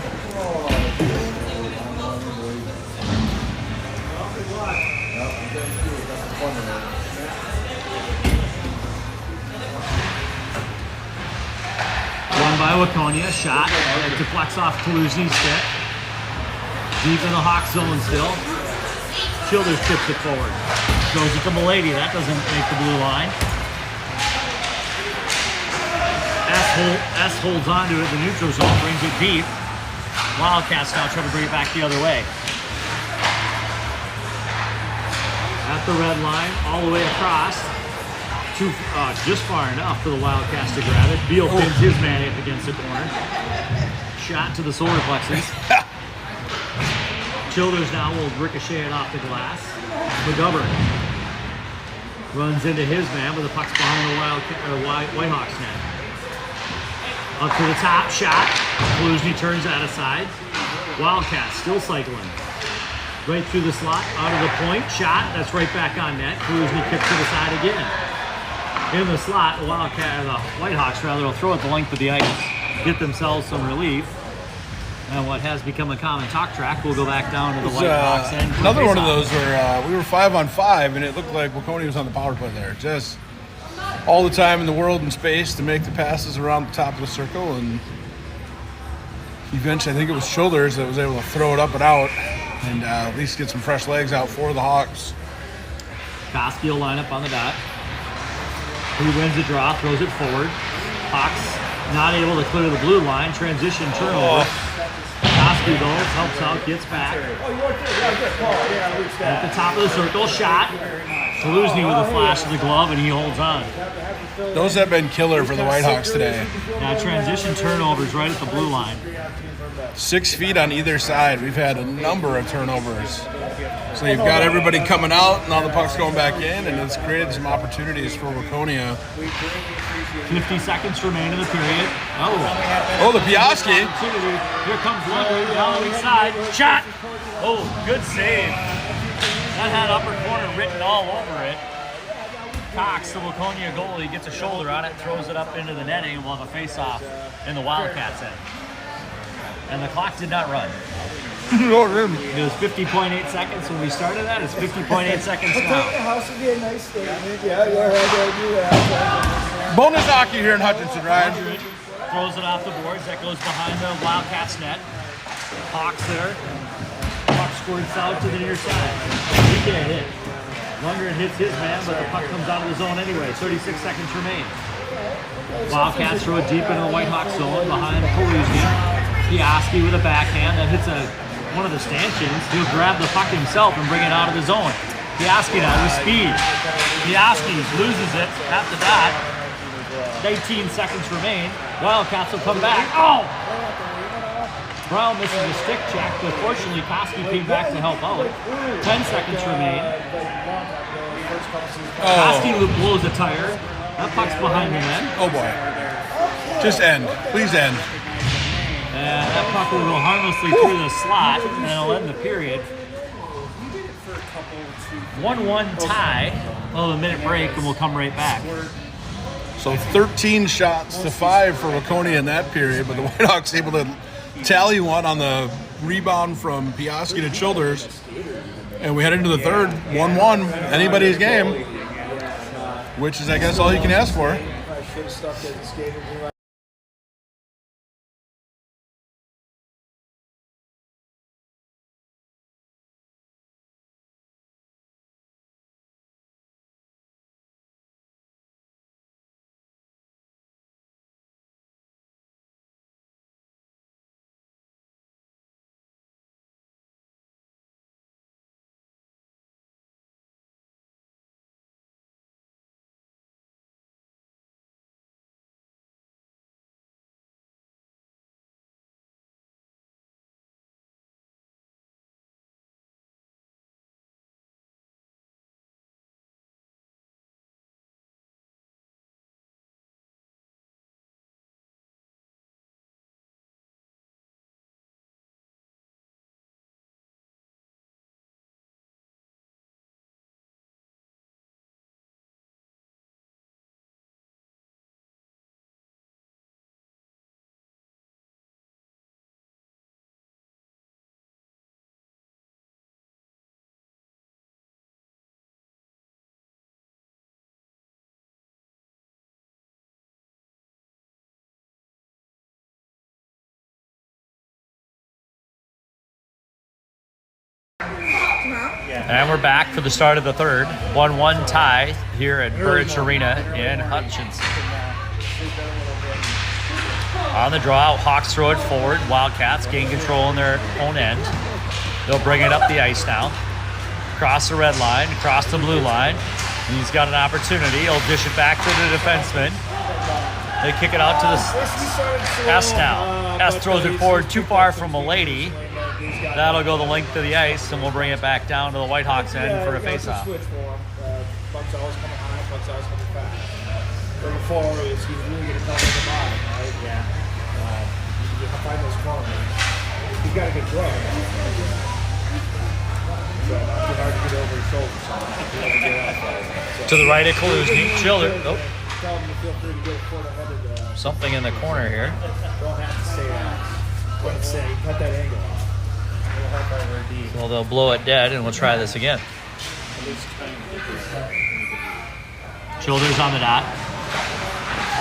Run by Waconia, shot. It deflects off Kolizny's stick. Deep in the Hawks zone still. Childers chips it forward. Throws it to Milady. That doesn't make the blue line. S holds onto it. The neutral zone brings it deep. Wildcats now try to bring it back the other way. At the red line, all the way across. Just far enough for the Wildcats to grab it. Beal pins his man up against the corner. Shot to the solar plexus. Childers now will ricochet it off the glass. McGovern runs into his man, but the puck's behind the Whitehawks net. Up to the top, shot. Kolizny turns that aside. Wildcats still cycling. Right through the slot, out of the point, shot. That's right back on net. Kolizny kicks to the side again. In the slot, the Whitehawks will throw it the length of the ice, get themselves some relief. And what has become a common talk track, we'll go back down to the Whitehawks end. Another one of those where we were 5-on-5, and it looked like Waconia was on the power play there. Just all the time in the world and space to make the passes around the top of the circle, and eventually I think it was Shoulders that was able to throw it up and out and at least get some fresh legs out for the Hawks. Koski will line up on the dot. He wins the draw, throws it forward. Hawks not able to clear the blue line. Transition turnover. Koski goes, helps out, gets back. At the top of the circle, shot. Kaluzny with a flash of the glove, and he holds on. Those have been killer for the Whitehawks today. Now transition turnovers right at the blue line. 6 feet on either side. We've had a number of turnovers. So you've got everybody coming out, now the puck's going back in, and it's created some opportunities for Waconia. 50 seconds remain in the period. Oh, the Piaski. Here comes Lucker down the weak side. Shot! Oh, good save. That had upper corner written all over it. Cox, the Waconia goalie, gets a shoulder on it, throws it up into the netting, and we'll have a face-off in the Wildcats end. And the clock did not run. It was 50.8 seconds when we started that. It's 50.8 seconds now. House would be a nice statement. Yeah, go ahead, do that. Bonus hockey here in Hutchinson, Ryan. Throws it off the boards. That goes behind the Wildcats net. Hawks there. Puck squirts out to the near side. He can't hit. Lundgren hits his man, but the puck comes out of the zone anyway. 36 seconds remain. Wildcats throw it deep into the Whitehawks zone behind Kaluzny. Piaski with a backhand that hits one of the stanchions. He'll grab the puck himself and bring it out of the zone. Piaski now with speed. Piaski loses it at the dot. 19 seconds remain. Wildcats will come back. Oh! Brown misses a stick check, but fortunately Koski came back to help out. 10 seconds remain. Koski blows a tire. That puck's behind the net. Oh boy. Just end. Please end. And that puck will go harmlessly through the slot, and it'll end the period. 1-1 tie. Well, a minute break, and we'll come right back. So 13 shots to 5 for Waconia in that period, but the Whitehawks able to tally one on the rebound from Piaski to Childers. And we head into the third, 1-1, anybody's game, which is, I guess, all you can ask for. And we're back for the start of the third. 1-1 tie here at Birch Arena in Hutchinson. On the draw, Hawks throw it forward. Wildcats gain control in their own end. They'll bring it up the ice now. Across the red line, across the blue line. He's got an opportunity. He'll dish it back to the defenseman. They kick it out to the S now. S throws it forward too far from Milady. That'll go the length of the ice, and we'll bring it back down to the Whitehawks end for a faceoff. Puck's always coming high, puck's always coming fast. Going forward, he's really going to come at the bottom, right? Yeah. You have to find those corners. He's got a good throw. So not too hard to get over his shoulder. To the right of Kaluzny. Childer. Oh. Tell him to feel free to get a foot ahead of the... Something in the corner here. Don't have to stay out. What it say, cut that angle off. Well, they'll blow it dead, and we'll try this again. Childers on the dot.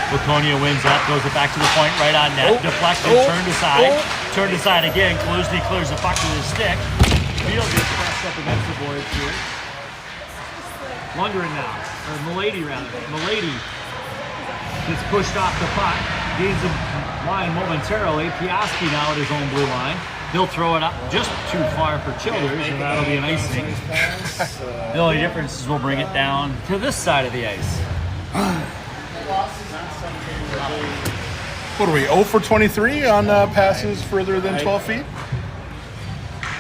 Waconia wins that, throws it back to the point, right on net. Deflected, turned aside again. Kaluzny clears the puck with his stick. Field gets pressed up against the boards here. Lundgren now, or Milady rather. Milady gets pushed off the puck, gains the line momentarily. Piaski now at his own blue line. He'll throw it up just too far for Childers, and that'll be an icing. The only difference is we'll bring it down to this side of the ice. What are we, 0 for 23 on passes further than 12 feet?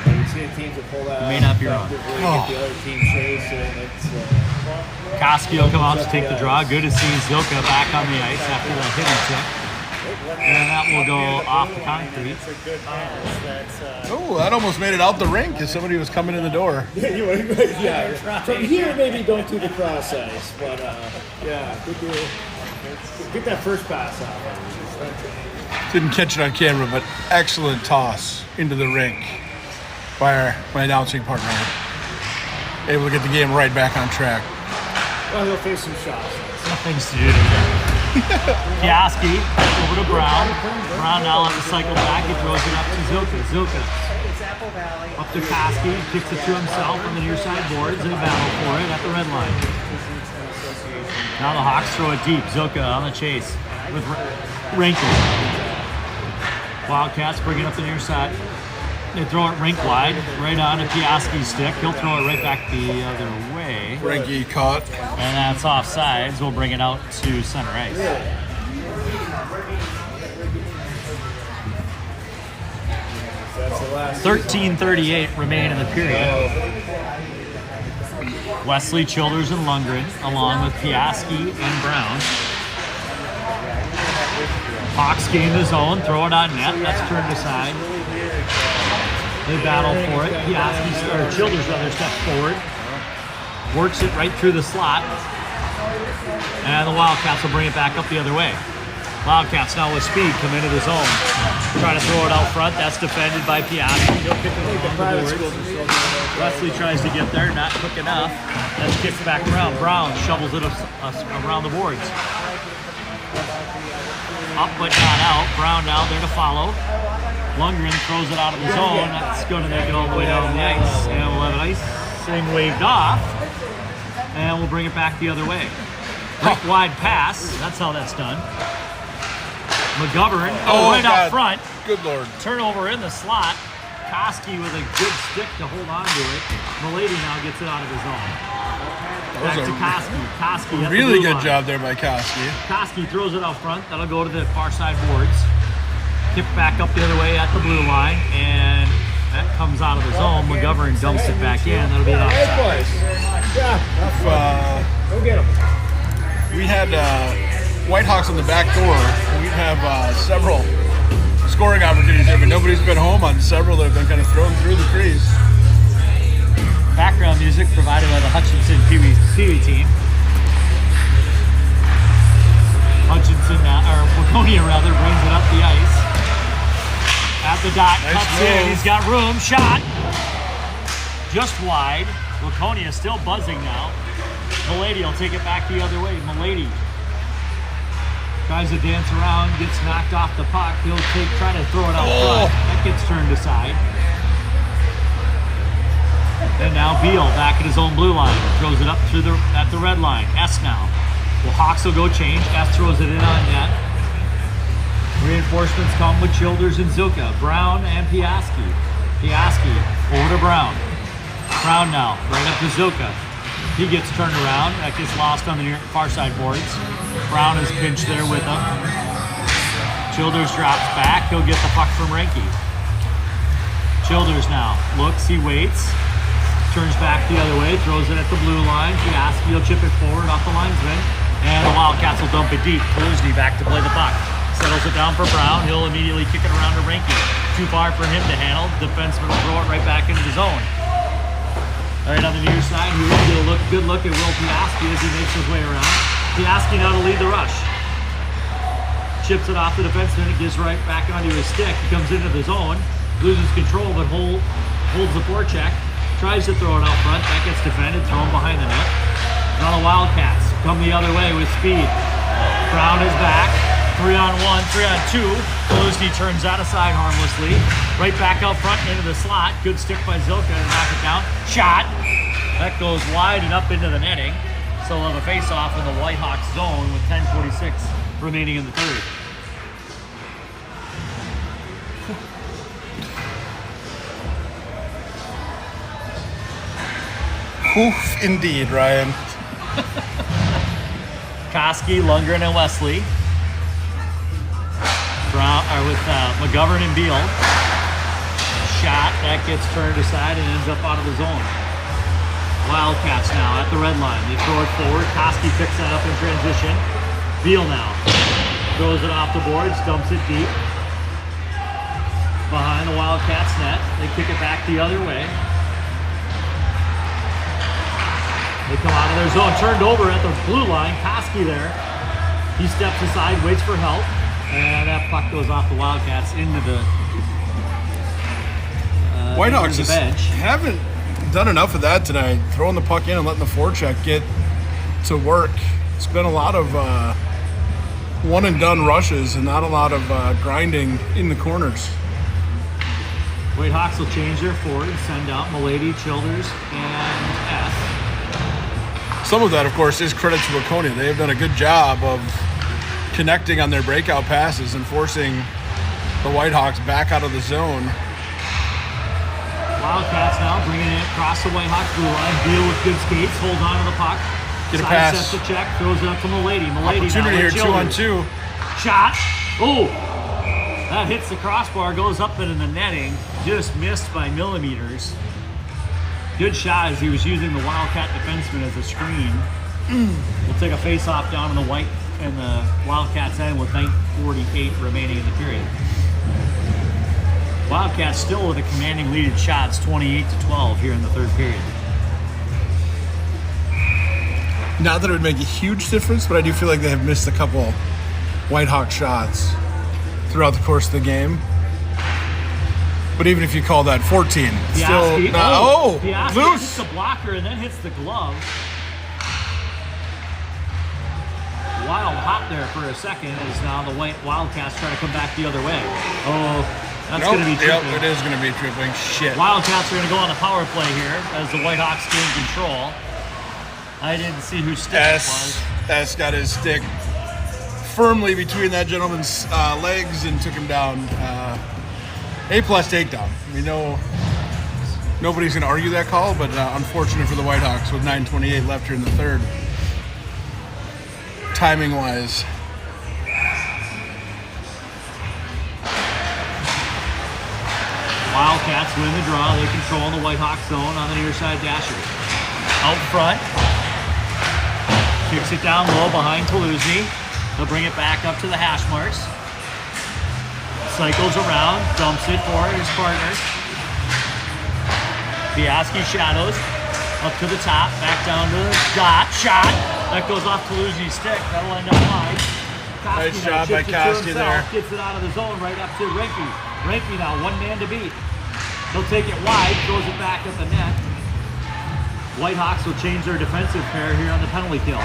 You see the teams that pull that May not be wrong. effectively, get the other team chasing. It's Koski will come out to take the draw. Good to see Zilka back on the ice after that hitting tip. And that will go off the concrete. Oh, that almost made it out the rink as somebody was coming in the door. yeah. From here, maybe don't do the cross ice, but yeah, get that first pass out. Didn't catch it on camera, but excellent toss into the rink by my announcing partner. Able to get the game right back on track. Well, he'll face some shots. Nothing's to do today. Piaski over to Brown. Brown now on the cycle back. He throws it up to Zilka. Zilka up to Koski. Kicks it to himself on the near side boards. They battle for it at the red line. Now the Hawks throw it deep. Zilka on the chase with Rankin. Wildcats bring it up the near side. They throw it rink wide, right on to Piaski's stick. He'll throw it right back the other way. Frankie caught. And that's offsides. We'll bring it out to center ice. That's the last. 13:38 remain in the period. Wesley, Childers, and Lundgren, along with Piaski and Brown. Hawks gain the zone, throw it on net. That's turned aside. They battle for it. Piaski, or Childers rather, steps forward. Works it right through the slot. And the Wildcats will bring it back up the other way. Wildcats now with speed come into the zone. Try to throw it out front. That's defended by Piaski. He'll kick it along the boards. Wesley tries to get there, not quick enough. That's kicked back around. Brown shovels it around the boards. Up but not out. Brown now there to follow. Lundgren throws it out of the zone. That's going to make it all the way down the ice. And we'll have an icing waved off. And we'll bring it back the other way. Quick wide pass. That's how that's done. McGovern, right God. out front. Good Lord. Turnover in the slot. Koski with a good stick to hold on to it. Milady now gets it out of his zone. Back to Koski. Koski at Really the blue good line. job there by Koski. Koski throws it out front. That'll go to the far side boards. Tipped back up the other way at the blue line. And that comes out of the zone. McGovern dumps it back in. That'll be an offside. Go get him. We had Whitehawks on the back door. We'd have several scoring opportunities there, but nobody's been home on several that have been kind of thrown through the crease. Background music provided by the Hutchinson Pee Wee team. Hutchinson, or Waconia rather, brings it up the ice. At the dot, Nice cuts move. in, he's got room, shot. Just wide. Waconia still buzzing now. Milady will take it back the other way. Milady tries to dance around, gets knocked off the puck. He'll try to throw it out front. That gets turned aside. And now Beal back at his own blue line. Throws it up at the red line. S now. Well, Hawks will go change. S throws it in on net. Reinforcements come with Childers and Zilka. Brown and Piaski. Piaski over to Brown. Brown now, right up to Zilka. He gets turned around. That gets lost on the far side boards. Brown is pinched there with him. Childers drops back. He'll get the puck from Renke. Childers now looks, he waits. Turns back the other way, throws it at the blue line. Piaski will chip it forward off the linesman. And the Wildcats will dump it deep. Kaluzny back to play the puck. Settles it down for Brown. He'll immediately kick it around to Renke. Too far for him to handle. Defenseman will throw it right back into the zone. All right, on the near side, here we get a good look at Will Piaski as he makes his way around. Piaski now to lead the rush. Chips it off the defenseman. It gives right back onto his stick. He comes into the zone, loses control, but holds the forecheck. Tries to throw it out front. That gets defended, thrown behind the net. Now the Wildcats come the other way with speed. Brown is back. 3-on-1, 3-on-2. Kaluzny turns out aside harmlessly. Right back out front into the slot. Good stick by Zilka to knock it down. Shot. That goes wide and up into the netting. So we'll have a face-off in the Whitehawks zone with 10:46 remaining in the third. Oof, indeed, Ryan. Koski, Lundgren, and Wesley. Brown are with McGovern and Beal. Shot, that gets turned aside and ends up out of the zone. Wildcats now at the red line. They throw it forward. Koski picks that up in transition. Beal now throws it off the boards, dumps it deep. Behind the Wildcats net. They kick it back the other way. They come out of their zone, turned over at the blue line. Koski there. He steps aside, waits for help. And that puck goes off the Wildcats into the Whitehawks into the bench. haven't done enough of that tonight. Throwing the puck in and letting the forecheck get to work. It's been a lot of one and done rushes and not a lot of grinding in the corners. Whitehawks will change their forward, send out Milady, Childers, and S. Some of that, of course, is credit to Waconia. They have done a good job of connecting on their breakout passes and forcing the Whitehawks back out of the zone. Wildcats now bringing it across the Whitehawks blue line. Beal with good skates, holds on to the puck. Get a Side pass. Sets the check, throws it up to Milady. Milady Opportunity now here, with Childers. 2-on-2. Shot. Oh, that hits the crossbar, goes up into the netting. Just missed by millimeters. Good shot as he was using the Wildcat defenseman as a screen. We'll take a face-off down in the White and the Wildcats end with 9:48 remaining in the period. Wildcats still with a commanding lead in shots, 28-12 here in the third period. Not that it would make a huge difference, but I do feel like they have missed a couple Whitehawk shots throughout the course of the game. But even if you call that 14, still Piaski. not, Piaski loose. hits the blocker and then hits the glove. Wild hop there for a second as now the Wildcats try to come back the other way. Oh, that's going to be tripping. Yep, it is going to be tripping. Shit. Wildcats are going to go on the power play here as the Whitehawks gain control. I didn't see whose stick it was. S got his stick firmly between that gentleman's legs and took him down. A+ takedown. We know nobody's going to argue that call, but unfortunate for the Whitehawks with 9:28 left here in the third. Timing-wise. Wildcats win the draw. They control the Whitehawks zone on the near side dasher. Out front. Kicks it down low behind Kaluzny. They'll bring it back up to the hash marks. Cycles around, dumps it for his partner. Piaski shadows. Up to the top, back down to the dot. Shot. That goes off Kaluzny's stick. That'll end up wide. Nice job by Koski there. Gets it out of the zone right up to Renke. Renke now, one man to beat. He'll take it wide, throws it back at the net. Whitehawks will change their defensive pair here on the penalty kill.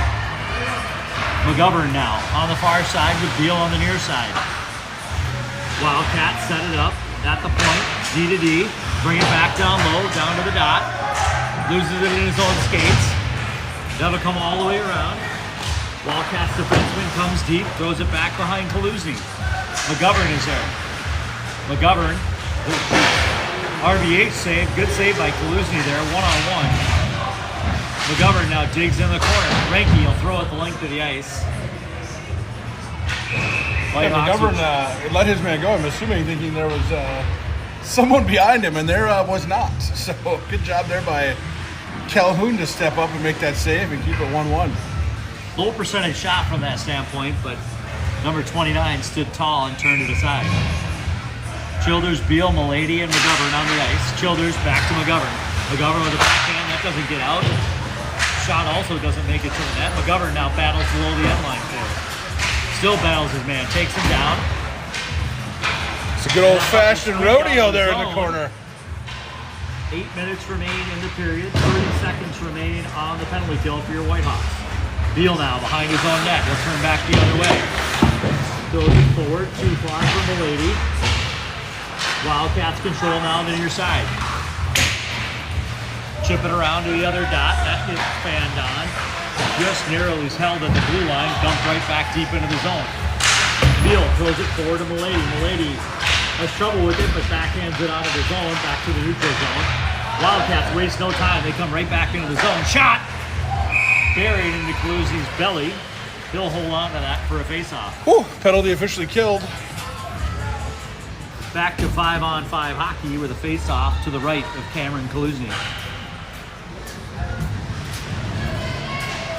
McGovern now on the far side with Beal on the near side. Wildcats set it up at the point, D to D. Bring it back down low, down to the dot. Loses it in his own skates. That'll come all the way around. Wildcats defenseman comes deep, throws it back behind Kaluzny. McGovern is there. McGovern, RBH save, good save by Kaluzny there, one-on-one. McGovern now digs in the corner. Renke will throw it the length of the ice. McGovern let his man go. I'm assuming thinking there was someone behind him, and there was not. So good job there by Calhoun to step up and make that save and keep it 1-1. Low percentage shot from that standpoint, but number 29 stood tall and turned it aside. Childers, Beal, Milady, and McGovern on the ice. Childers back to McGovern. McGovern with a backhand, that doesn't get out. Shot also doesn't make it to the net. McGovern now battles below the end line for it. Still battles his man, takes him down. It's a good old-fashioned rodeo there in the corner. 8 minutes remaining in the period, 30 seconds remaining on the penalty kill for your Whitehawks. Beal now behind his own net. He'll turn back the other way. Throws it forward, too far from the lady. Wildcats control now to your side. Chip it around to the other dot. That gets fanned on. Just narrowly held at the blue line. Dumped right back deep into the zone. Beal throws it forward to Milady. Milady has trouble with it, but backhands it out of the zone, back to the neutral zone. Wildcats waste no time. They come right back into the zone. Shot! Buried into Kaluzi's belly. He'll hold on to that for a face-off. Whew, penalty officially killed. Back to 5-on-5 hockey with a face-off to the right of Cameron Kaluzi.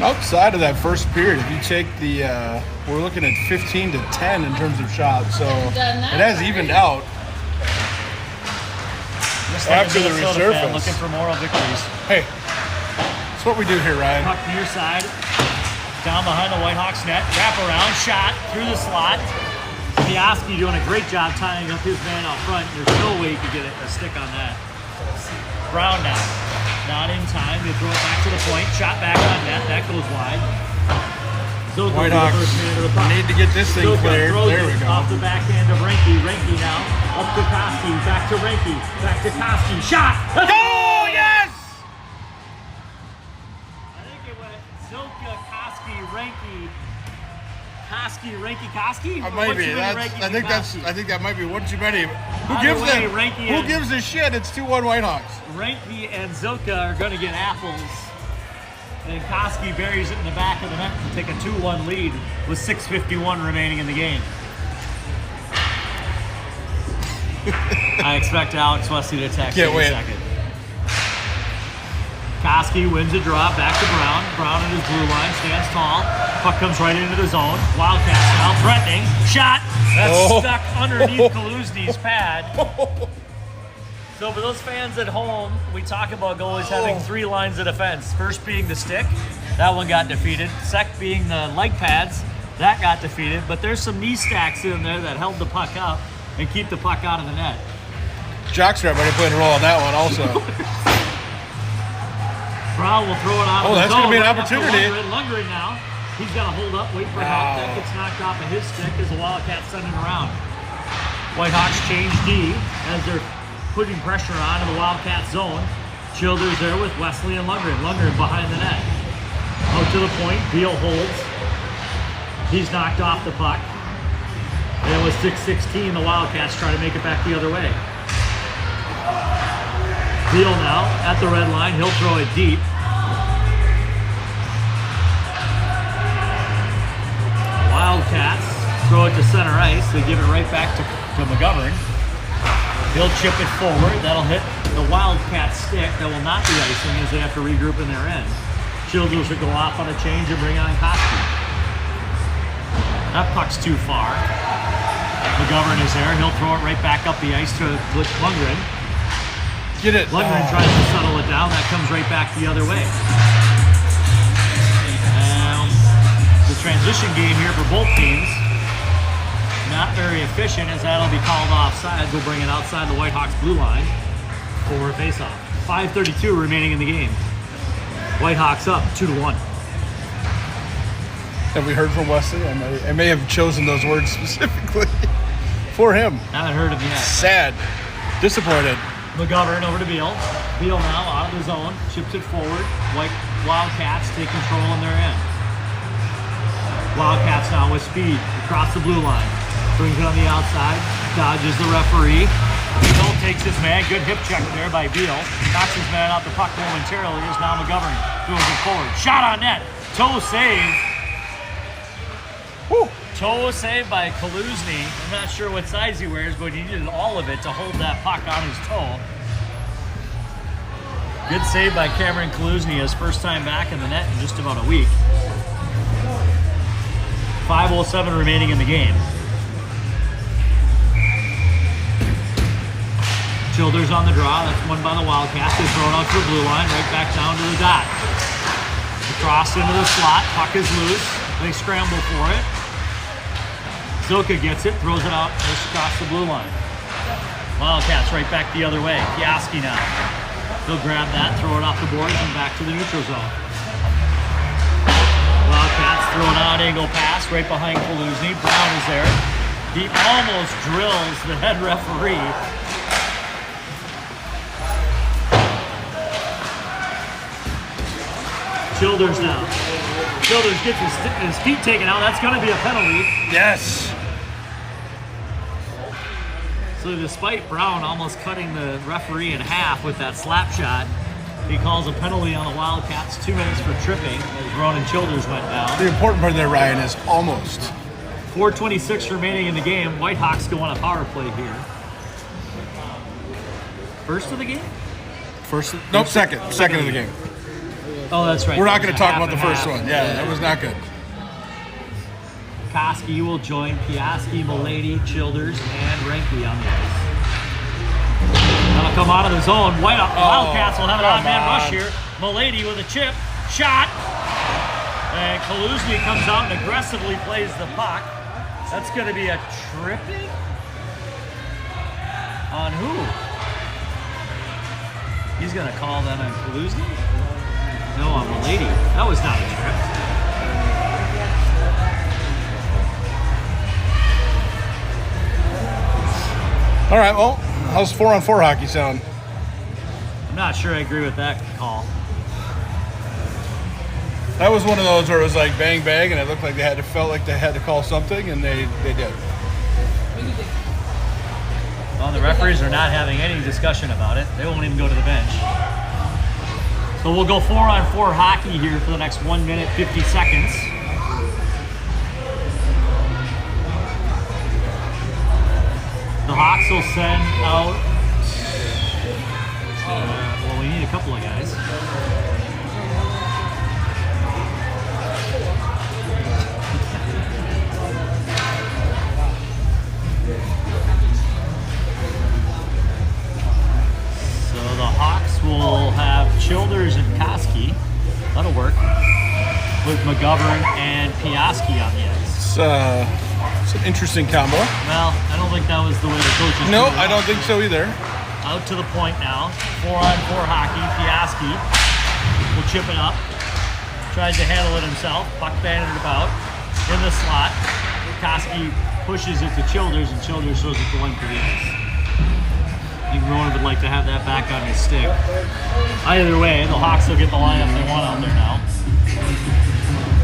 Outside of that first period, if you take the, we're looking at 15-10 in terms of shots, so it has evened out after the Minnesota fan resurface. looking for moral victories. Hey, that's what we do here, Ryan. Puck near side, down behind the Whitehawks net, wrap around, shot through the slot. Piaski doing a great job tying up his man out front. There's no way you could get a stick on that. Brown now. Not in time. They throw it back to the point. Shot back on net. That goes wide. Zoka Whitehawks the first man to the puck. need to get this thing Zoka cleared. throws There we it go. off the backhand of Renke. Renke now. Up to Koski. Back to Renke. Back to Koski. Shot! Oh, yes! I think it went Zoka, Koski, Renke. Koski, Renke, Koski? Maybe. I think that might be one too many. Who gives a shit? It's 2-1 Whitehawks. Renke and Zoka are going to get apples. And Koski buries it in the back of the net to take a 2-1 lead with 6:51 remaining in the game. I expect Alex Wesley to text Can't in wait. a second. Koski wins a draw, back to Brown. Brown at his blue line, stands tall. Puck comes right into the zone. Wildcats now threatening. Shot! That's stuck underneath Kaluzny's pad. So for those fans at home, we talk about goalies having 3 lines of defense. First being the stick, that one got defeated. Second being the leg pads, that got defeated. But there's some knee stacks in there that held the puck up and keep the puck out of the net. Jockstrap might have played a role on that one also. Brown will throw it out. Oh, that's going to be an right up to opportunity. Lundgren now. He's got to hold up, wait for help. That gets knocked off of his stick as the Wildcats send him around. Whitehawks change D as they're putting pressure on in the Wildcat zone. Childers there with Wesley and Lundgren. Lundgren behind the net. Out to the point. Beal holds. He's knocked off the puck. And with 6:16, the Wildcats try to make it back the other way. Beal now at the red line. He'll throw it deep. Wildcats throw it to center ice. They give it right back to McGovern. He'll chip it forward. That'll hit the Wildcat stick. That will not be icing as they have to regroup in their end. Childers will go off on a change and bring on Koski. That puck's too far. McGovern is there. He'll throw it right back up the ice to Lundgren. Get it. Lundgren tries to settle it down. That comes right back the other way. And the transition game here for both teams, not very efficient, as that'll be called offside. We'll bring it outside the Whitehawks blue line for a faceoff. 5:32 remaining in the game. Whitehawks up 2-1. Have we heard from Wesley? I may have chosen those words specifically for him. Haven't heard of him yet. Sad. Disappointed. McGovern over to Beal. Beal now out of the zone, chips it forward. Wildcats take control on their end. Wildcats now with speed across the blue line. Brings it on the outside, dodges the referee. Beal takes his man, good hip check there by Beal. Knocks his man out the puck momentarily. Here's now McGovern, throws it forward. Shot on net, toe save. Woo. Toe save by Kaluzny. I'm not sure what size he wears, but he needed all of it to hold that puck on his toe. Good save by Cameron Kaluzny, his first time back in the net in just about a week. 5:07 remaining in the game. Childers on the draw. That's won by the Wildcats. They throw it out to the blue line, right back down to the dot. Across into the slot. Puck is loose. They scramble for it. Zoka gets it, throws it out just across the blue line. Wildcats right back the other way. Piaski now. He'll grab that, throw it off the boards, and back to the neutral zone. Wildcats throw an odd angle pass right behind Kaluzny. Brown is there. He almost drills the head referee. Childers now. Childers gets his feet taken out. That's going to be a penalty. Yes. So despite Brown almost cutting the referee in half with that slap shot, he calls a penalty on the Wildcats, 2 minutes for tripping as Ronan Childers went down. The important part there, Ryan, is almost. 4:26 remaining in the game. Whitehawks go on a power play here. First of the game? Nope, second of the game. Oh, that's right. We're not going to talk Half about the and first half. one. Yeah, that was not good. Koski will join Piaski, Milady, Childers, and Renke on the ice. That'll come out of the zone. Wildcats will have an odd man rush here. Milady with a chip. Shot. And Kaluzny comes out and aggressively plays the puck. That's going to be a tripping? On who? He's going to call that on Kaluzny? No, on Milady. That was not a trip. All right, well, how's 4-on-4 hockey sound? I'm not sure I agree with that call. That was one of those where it was like bang, bang, and it looked like felt like they had to call something, and they did. Well, the referees are not having any discussion about it. They won't even go to the bench. So we'll go 4-on-4 hockey here for the next 1 minute, 50 seconds. The Hawks will send out, well, we need a couple of guys. So the Hawks will have Childers and Koski. That'll work. With McGovern and Piaski on the ice. It's an interesting combo. Well, I don't think that was the way the coaches No, did it. I don't think so either. Out to the point now. 4-on-4 hockey. Piaski will chip it up. Tries to handle it himself. Puck banded about. In the slot. Koski pushes it to Childers, and Childers throws it going for the ice. I think Ronan would like to have that back on his stick. Either way, the Hawks will get the lineup they want out there now.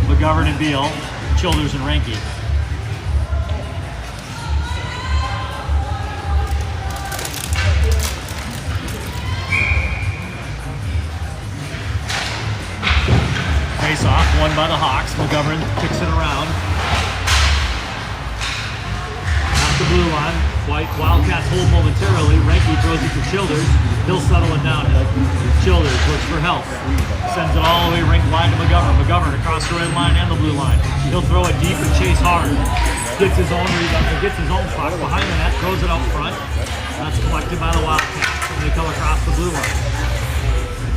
McGovern and Beal. Childers and Renke. Face off, won by the Hawks. McGovern kicks it around. At the blue line. Wildcats hold momentarily. Renke throws it to Childers. He'll settle it down. Childers looks for help. Sends it all the way rink wide to McGovern. McGovern across the red line and the blue line. He'll throw it deep and chase hard. Gets his own rebound. Gets his own puck behind the net. Throws it out front. That's collected by the Wildcats. And they come across the blue line.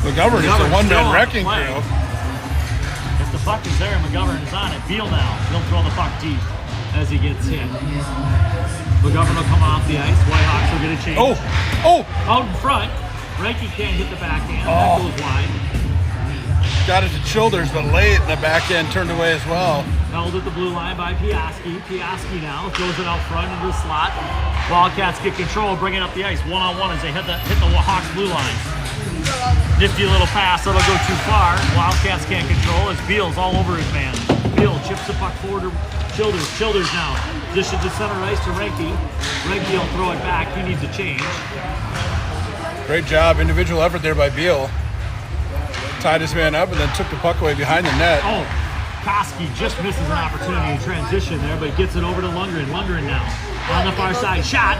McGovern is a one-man wrecking play. crew. If the puck is there, McGovern is on it. Beal now. He'll throw the puck deep as he gets hit. McGovern will come off the ice. Whitehawks will get a change. Oh! Out in front. Renke can't hit the backhand. That goes wide. Got it to Childers, but late, and the backhand turned away as well. Held at the blue line by Piaski. Piaski now throws it out front into the slot. Wildcats get control, bring it up the ice. One-on-one as they hit the Hawks blue line. Nifty little pass. That'll go too far. Wildcats can't control as Beal's all over his man. Beal chips the puck forward to Childers. Childers now. Dishes to center ice to Renke. Renke will throw it back. He needs a change. Great job, individual effort there by Beal. Tied his man up and then took the puck away behind the net. Oh, Koski just misses an opportunity to transition there, but gets it over to Lundgren. Lundgren now on the far side. Shot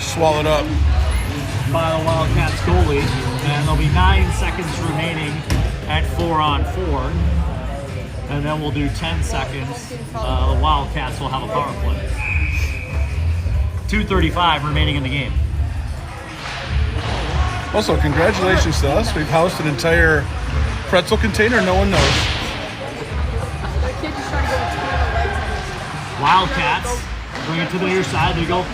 Swallowed up. by the Wildcats goalie. And there'll be 9 seconds remaining at 4-on-4. And then we'll do 10 seconds. The Wildcats will have a power play. 2:35 remaining in the game. Also, congratulations to us. We've housed an entire pretzel container. No one knows. The kid just trying to go between the legs. Wildcats bring it to the near side. They go.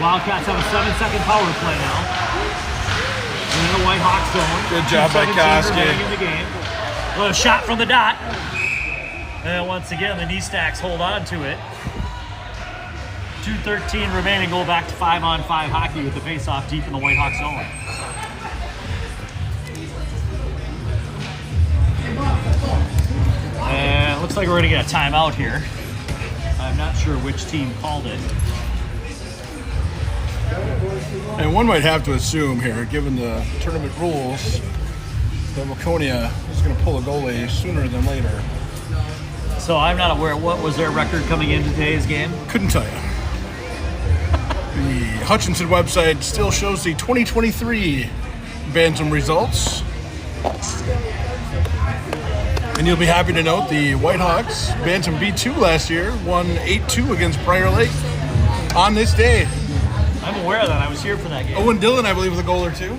Wildcats have a 7-second power play now. In the Whitehawks zone. Good job by 2:17 Koski. remaining in the game. A shot from the dot. And once again, the knee stacks hold on to it. 2:13 remaining, go back to 5-on-5 hockey with the face-off deep in the Whitehawks zone. And it looks like we're gonna get a timeout here. I'm not sure which team called it. And one might have to assume here, given the tournament rules, that Waconia is going to pull a goalie sooner than later. So I'm not aware, what was their record coming into today's game? Couldn't tell you. The Hutchinson website still shows the 2023 Bantam results. And you'll be happy to note the Whitehawks, Bantam B2 last year, won 8-2 against Prior Lake on this day. I'm aware of that. I was here for that game. Owen Dillon, I believe, with a goal or two.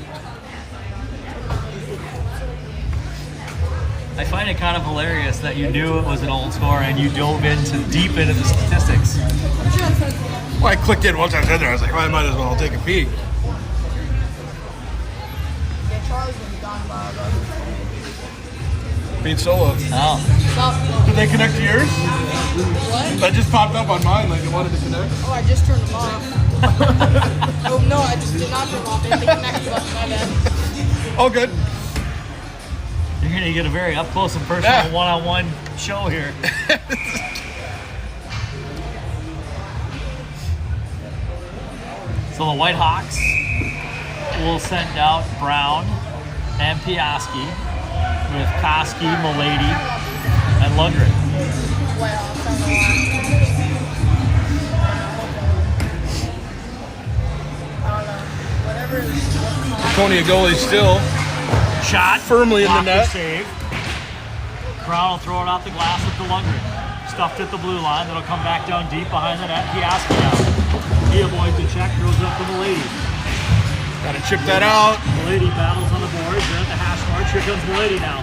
I find it kind of hilarious that you knew it was an old score and you dove deep into the statistics. Well, I clicked in once I was in there. I was like, well, I might as well take a peek. Yeah, Charlie's gonna be gone by about Beat Solo. Oh. Did they connect to yours? What? That just popped up on mine, like it wanted to connect. Oh, I just turned them off. Oh, no, I just did not turn them off. They connected up, my bad. All good. You're going to get a very up close and personal one-on-one show here. So the Whitehawks will send out Brown and Piaski with Koski, Milady, and Lundgren. Well, I don't know. Whatever. Waconia goalie still Shot. firmly in the Blocker net. Save. Brown will throw it off the glass with the Lundgren. Stuffed at the blue line. That'll come back down deep behind the net. Piaski now. He avoids the check. Throws it up to Milady. Got to chip that out. Milady battles on the boards. They're at the hash marks. Here comes Milady now.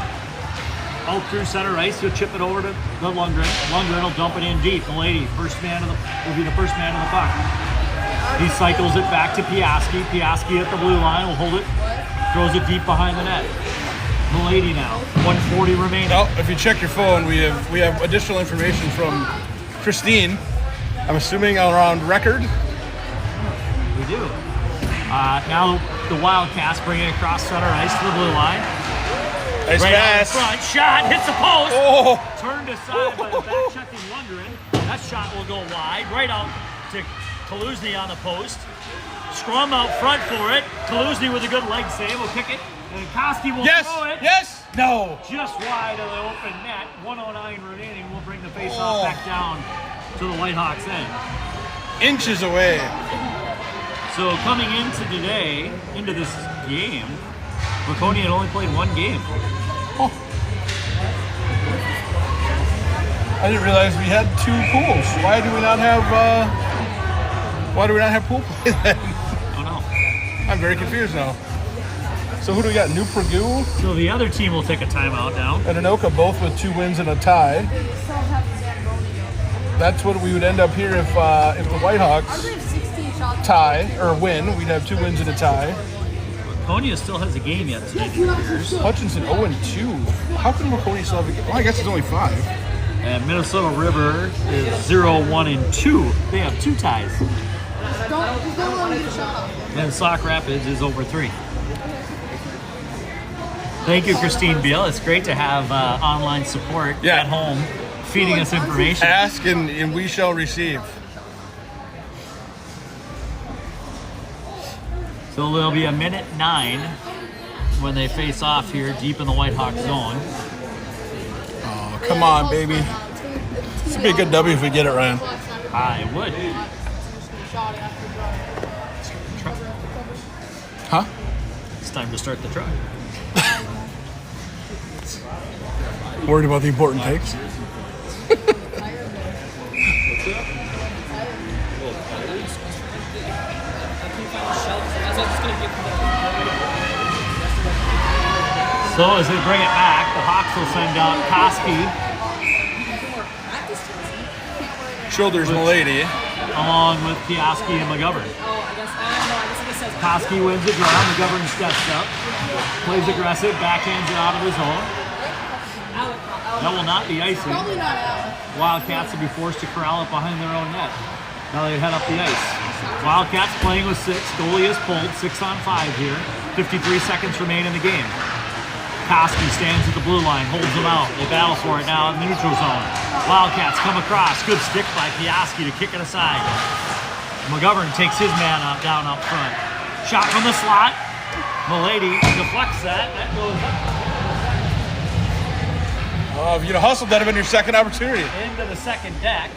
Out through center ice. He'll chip it over to the Lundgren. Lundgren will dump it in deep. Milady, will be the first man of the puck. He cycles it back to Piaski. Piaski at the blue line will hold it. Throws it deep behind the net. Milady now. 1:40 remaining. Now, if you check your phone, we have additional information from Christine. I'm assuming around record. We do. Now the Wildcats bring it across center ice to the blue line. Nice Right out in pass. front. Shot. Hits the post. Oh, Turned aside by the back-checking Lundgren. That shot will go wide. Right out to Kaluzny on the post. Scrum out front for it. Kaluzny with a good leg save will kick it. And Koski will yes, throw it. yes, no. Just wide of the open net. 1:09 remaining. We'll bring the face-off back down to the Whitehawks end. Inches away. So coming into this game, Waconia had only played one game. I didn't realize we had two pools. Why do we not have pool play then? Oh no. I'm very confused now. So who do we got? New Purdue So the other team will take a timeout now. and Anoka, both with 2 wins and a tie. They still have the Zamboni though. That's what we would end up here if the I Whitehawks believe 16 shots. tie or win. We'd have 2 wins and a tie. Waconia still has a game yet to do. Hutchinson 0-2. How can Waconia still have a game? Well, I guess it's only 5. And Minnesota River is 0-1-2. They have 2 ties. Just don't let them get a shot off. And Sauk Rapids is over 3. Thank you, Christine Beal. It's great to have online support Yeah. at home feeding us information. Ask and we shall receive. So there'll be a minute 9 when they face off here deep in the Whitehawk zone. Oh, come on, baby. This would be a good W if we get it, Ryan. I would. Huh? It's time to start the truck. Worried about the important takes? So as they bring it back, the Hawks will send out Koski Shoulders Milady. along with Piaski and McGovern. Koski wins the draw. McGovern steps up, plays aggressive, backhands it out of his zone. That will not be icing. Probably not out. Wildcats will be forced to corral it behind their own net. Now they head up the ice. Wildcats playing with 6. Goalie is pulled. 6 on 5 here. 53 seconds remain in the game. Koski stands at the blue line, holds them out. They battle for it now in the neutral zone. Wildcats come across. Good stick by Piaski to kick it aside. McGovern takes his man up down up front. Shot from the slot. Milady deflects that. That goes up. If you'd have hustled, that'd have been your second opportunity. Into the second deck.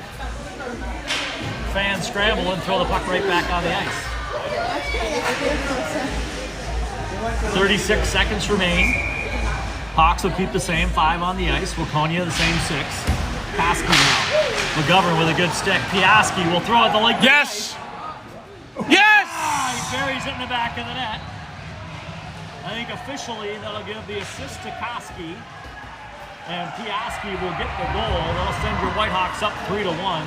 Fans scramble and throw the puck right back on the ice. 36 seconds remain. Hawks will keep the same 5 on the ice. Waconia the same 6. Koski now. McGovern with a good stick. Piaski will throw it the leg. Yes! Yes! He buries it in the back of the net. I think officially that'll give the assist to Koski. And Piaski will get the goal. That'll send your Whitehawks up 3-1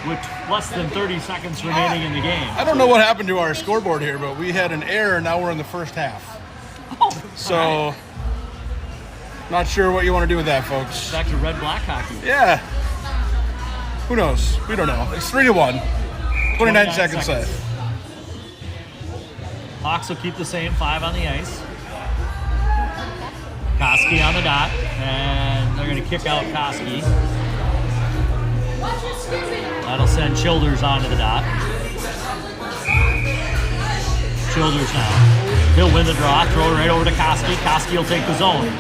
with less than 30 seconds remaining in the game. I don't know what happened to our scoreboard here, but we had an error. Now we're in the first half. So, not sure what you want to do with that, folks. Back to red-black hockey. Yeah. Who knows? We don't know. It's 3-1. 29 seconds left. Hawks will keep the same 5 on the ice. Koski on the dot, and they're going to kick out Koski. That'll send Childers onto the dot. Childers now. He'll win the draw, throw it right over to Koski. Koski will take the zone.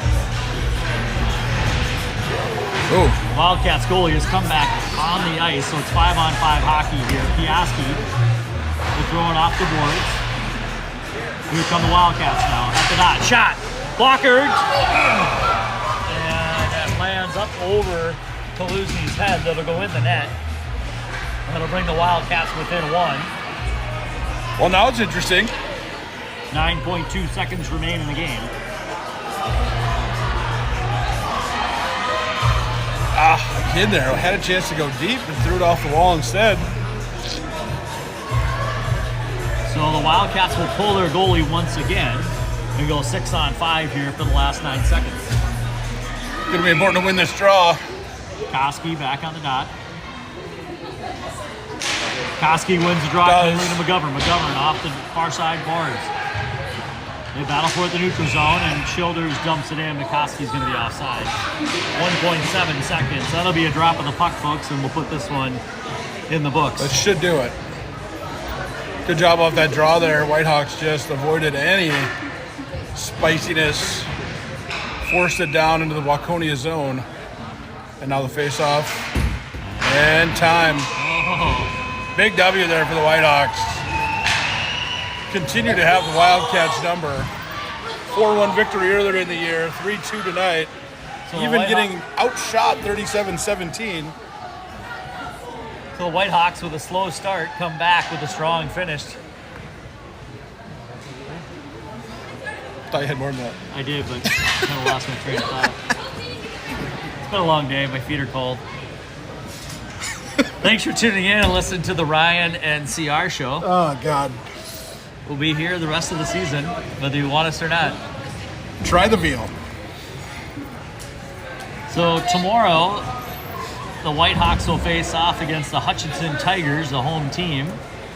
Oh. Wildcats goalie has come back on the ice, so it's 5-on-5 hockey here. Piaski will throw it off the boards. Here come the Wildcats now. At the dot. Shot. Blocker. And that lands up over Kaluzi's head. That'll go in the net. That'll bring the Wildcats within 1. Well, now it's interesting. 9.2 seconds remain in the game. Kid there had a chance to go deep and threw it off the wall instead. So the Wildcats will pull their goalie once again and go 6-on-5 here for the last 9 seconds. Going to be important to win this draw. Koski back on the dot. Koski wins the draw cleanly to McGovern. McGovern off the far side boards. They battle for it in the neutral zone, and Childers dumps it in, but Koski's going to be offside. 1.7 seconds. That'll be a drop of the puck, folks, and we'll put this one in the books. That should do it. Good job off that draw there. Whitehawks just avoided any spiciness, forced it down into the Waconia zone. And now the face-off. And time. Big W there for the Whitehawks. Continue to have the Wildcats number. 4-1 victory earlier in the year, 3-2 tonight. So even getting outshot 37-17. So the Whitehawks with a slow start come back with a strong finish. Thought you had more than that. I did, but kind of lost my train of thought. It's been a long day. My feet are cold. Thanks for tuning in and listening to the Ryan and CR show. Oh, God. We'll be here the rest of the season, whether you want us or not. Try the veal. So tomorrow, the Whitehawks will face off against the Hutchinson Tigers, the home team.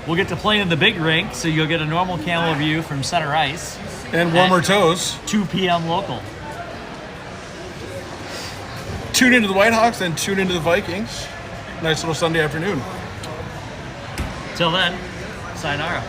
We'll get to play in the big rink, so you'll get a normal camera view from center ice. And warmer toes. 2 p.m. local. Tune into the Whitehawks and tune into the Vikings. Nice little Sunday afternoon. Till then, sayonara.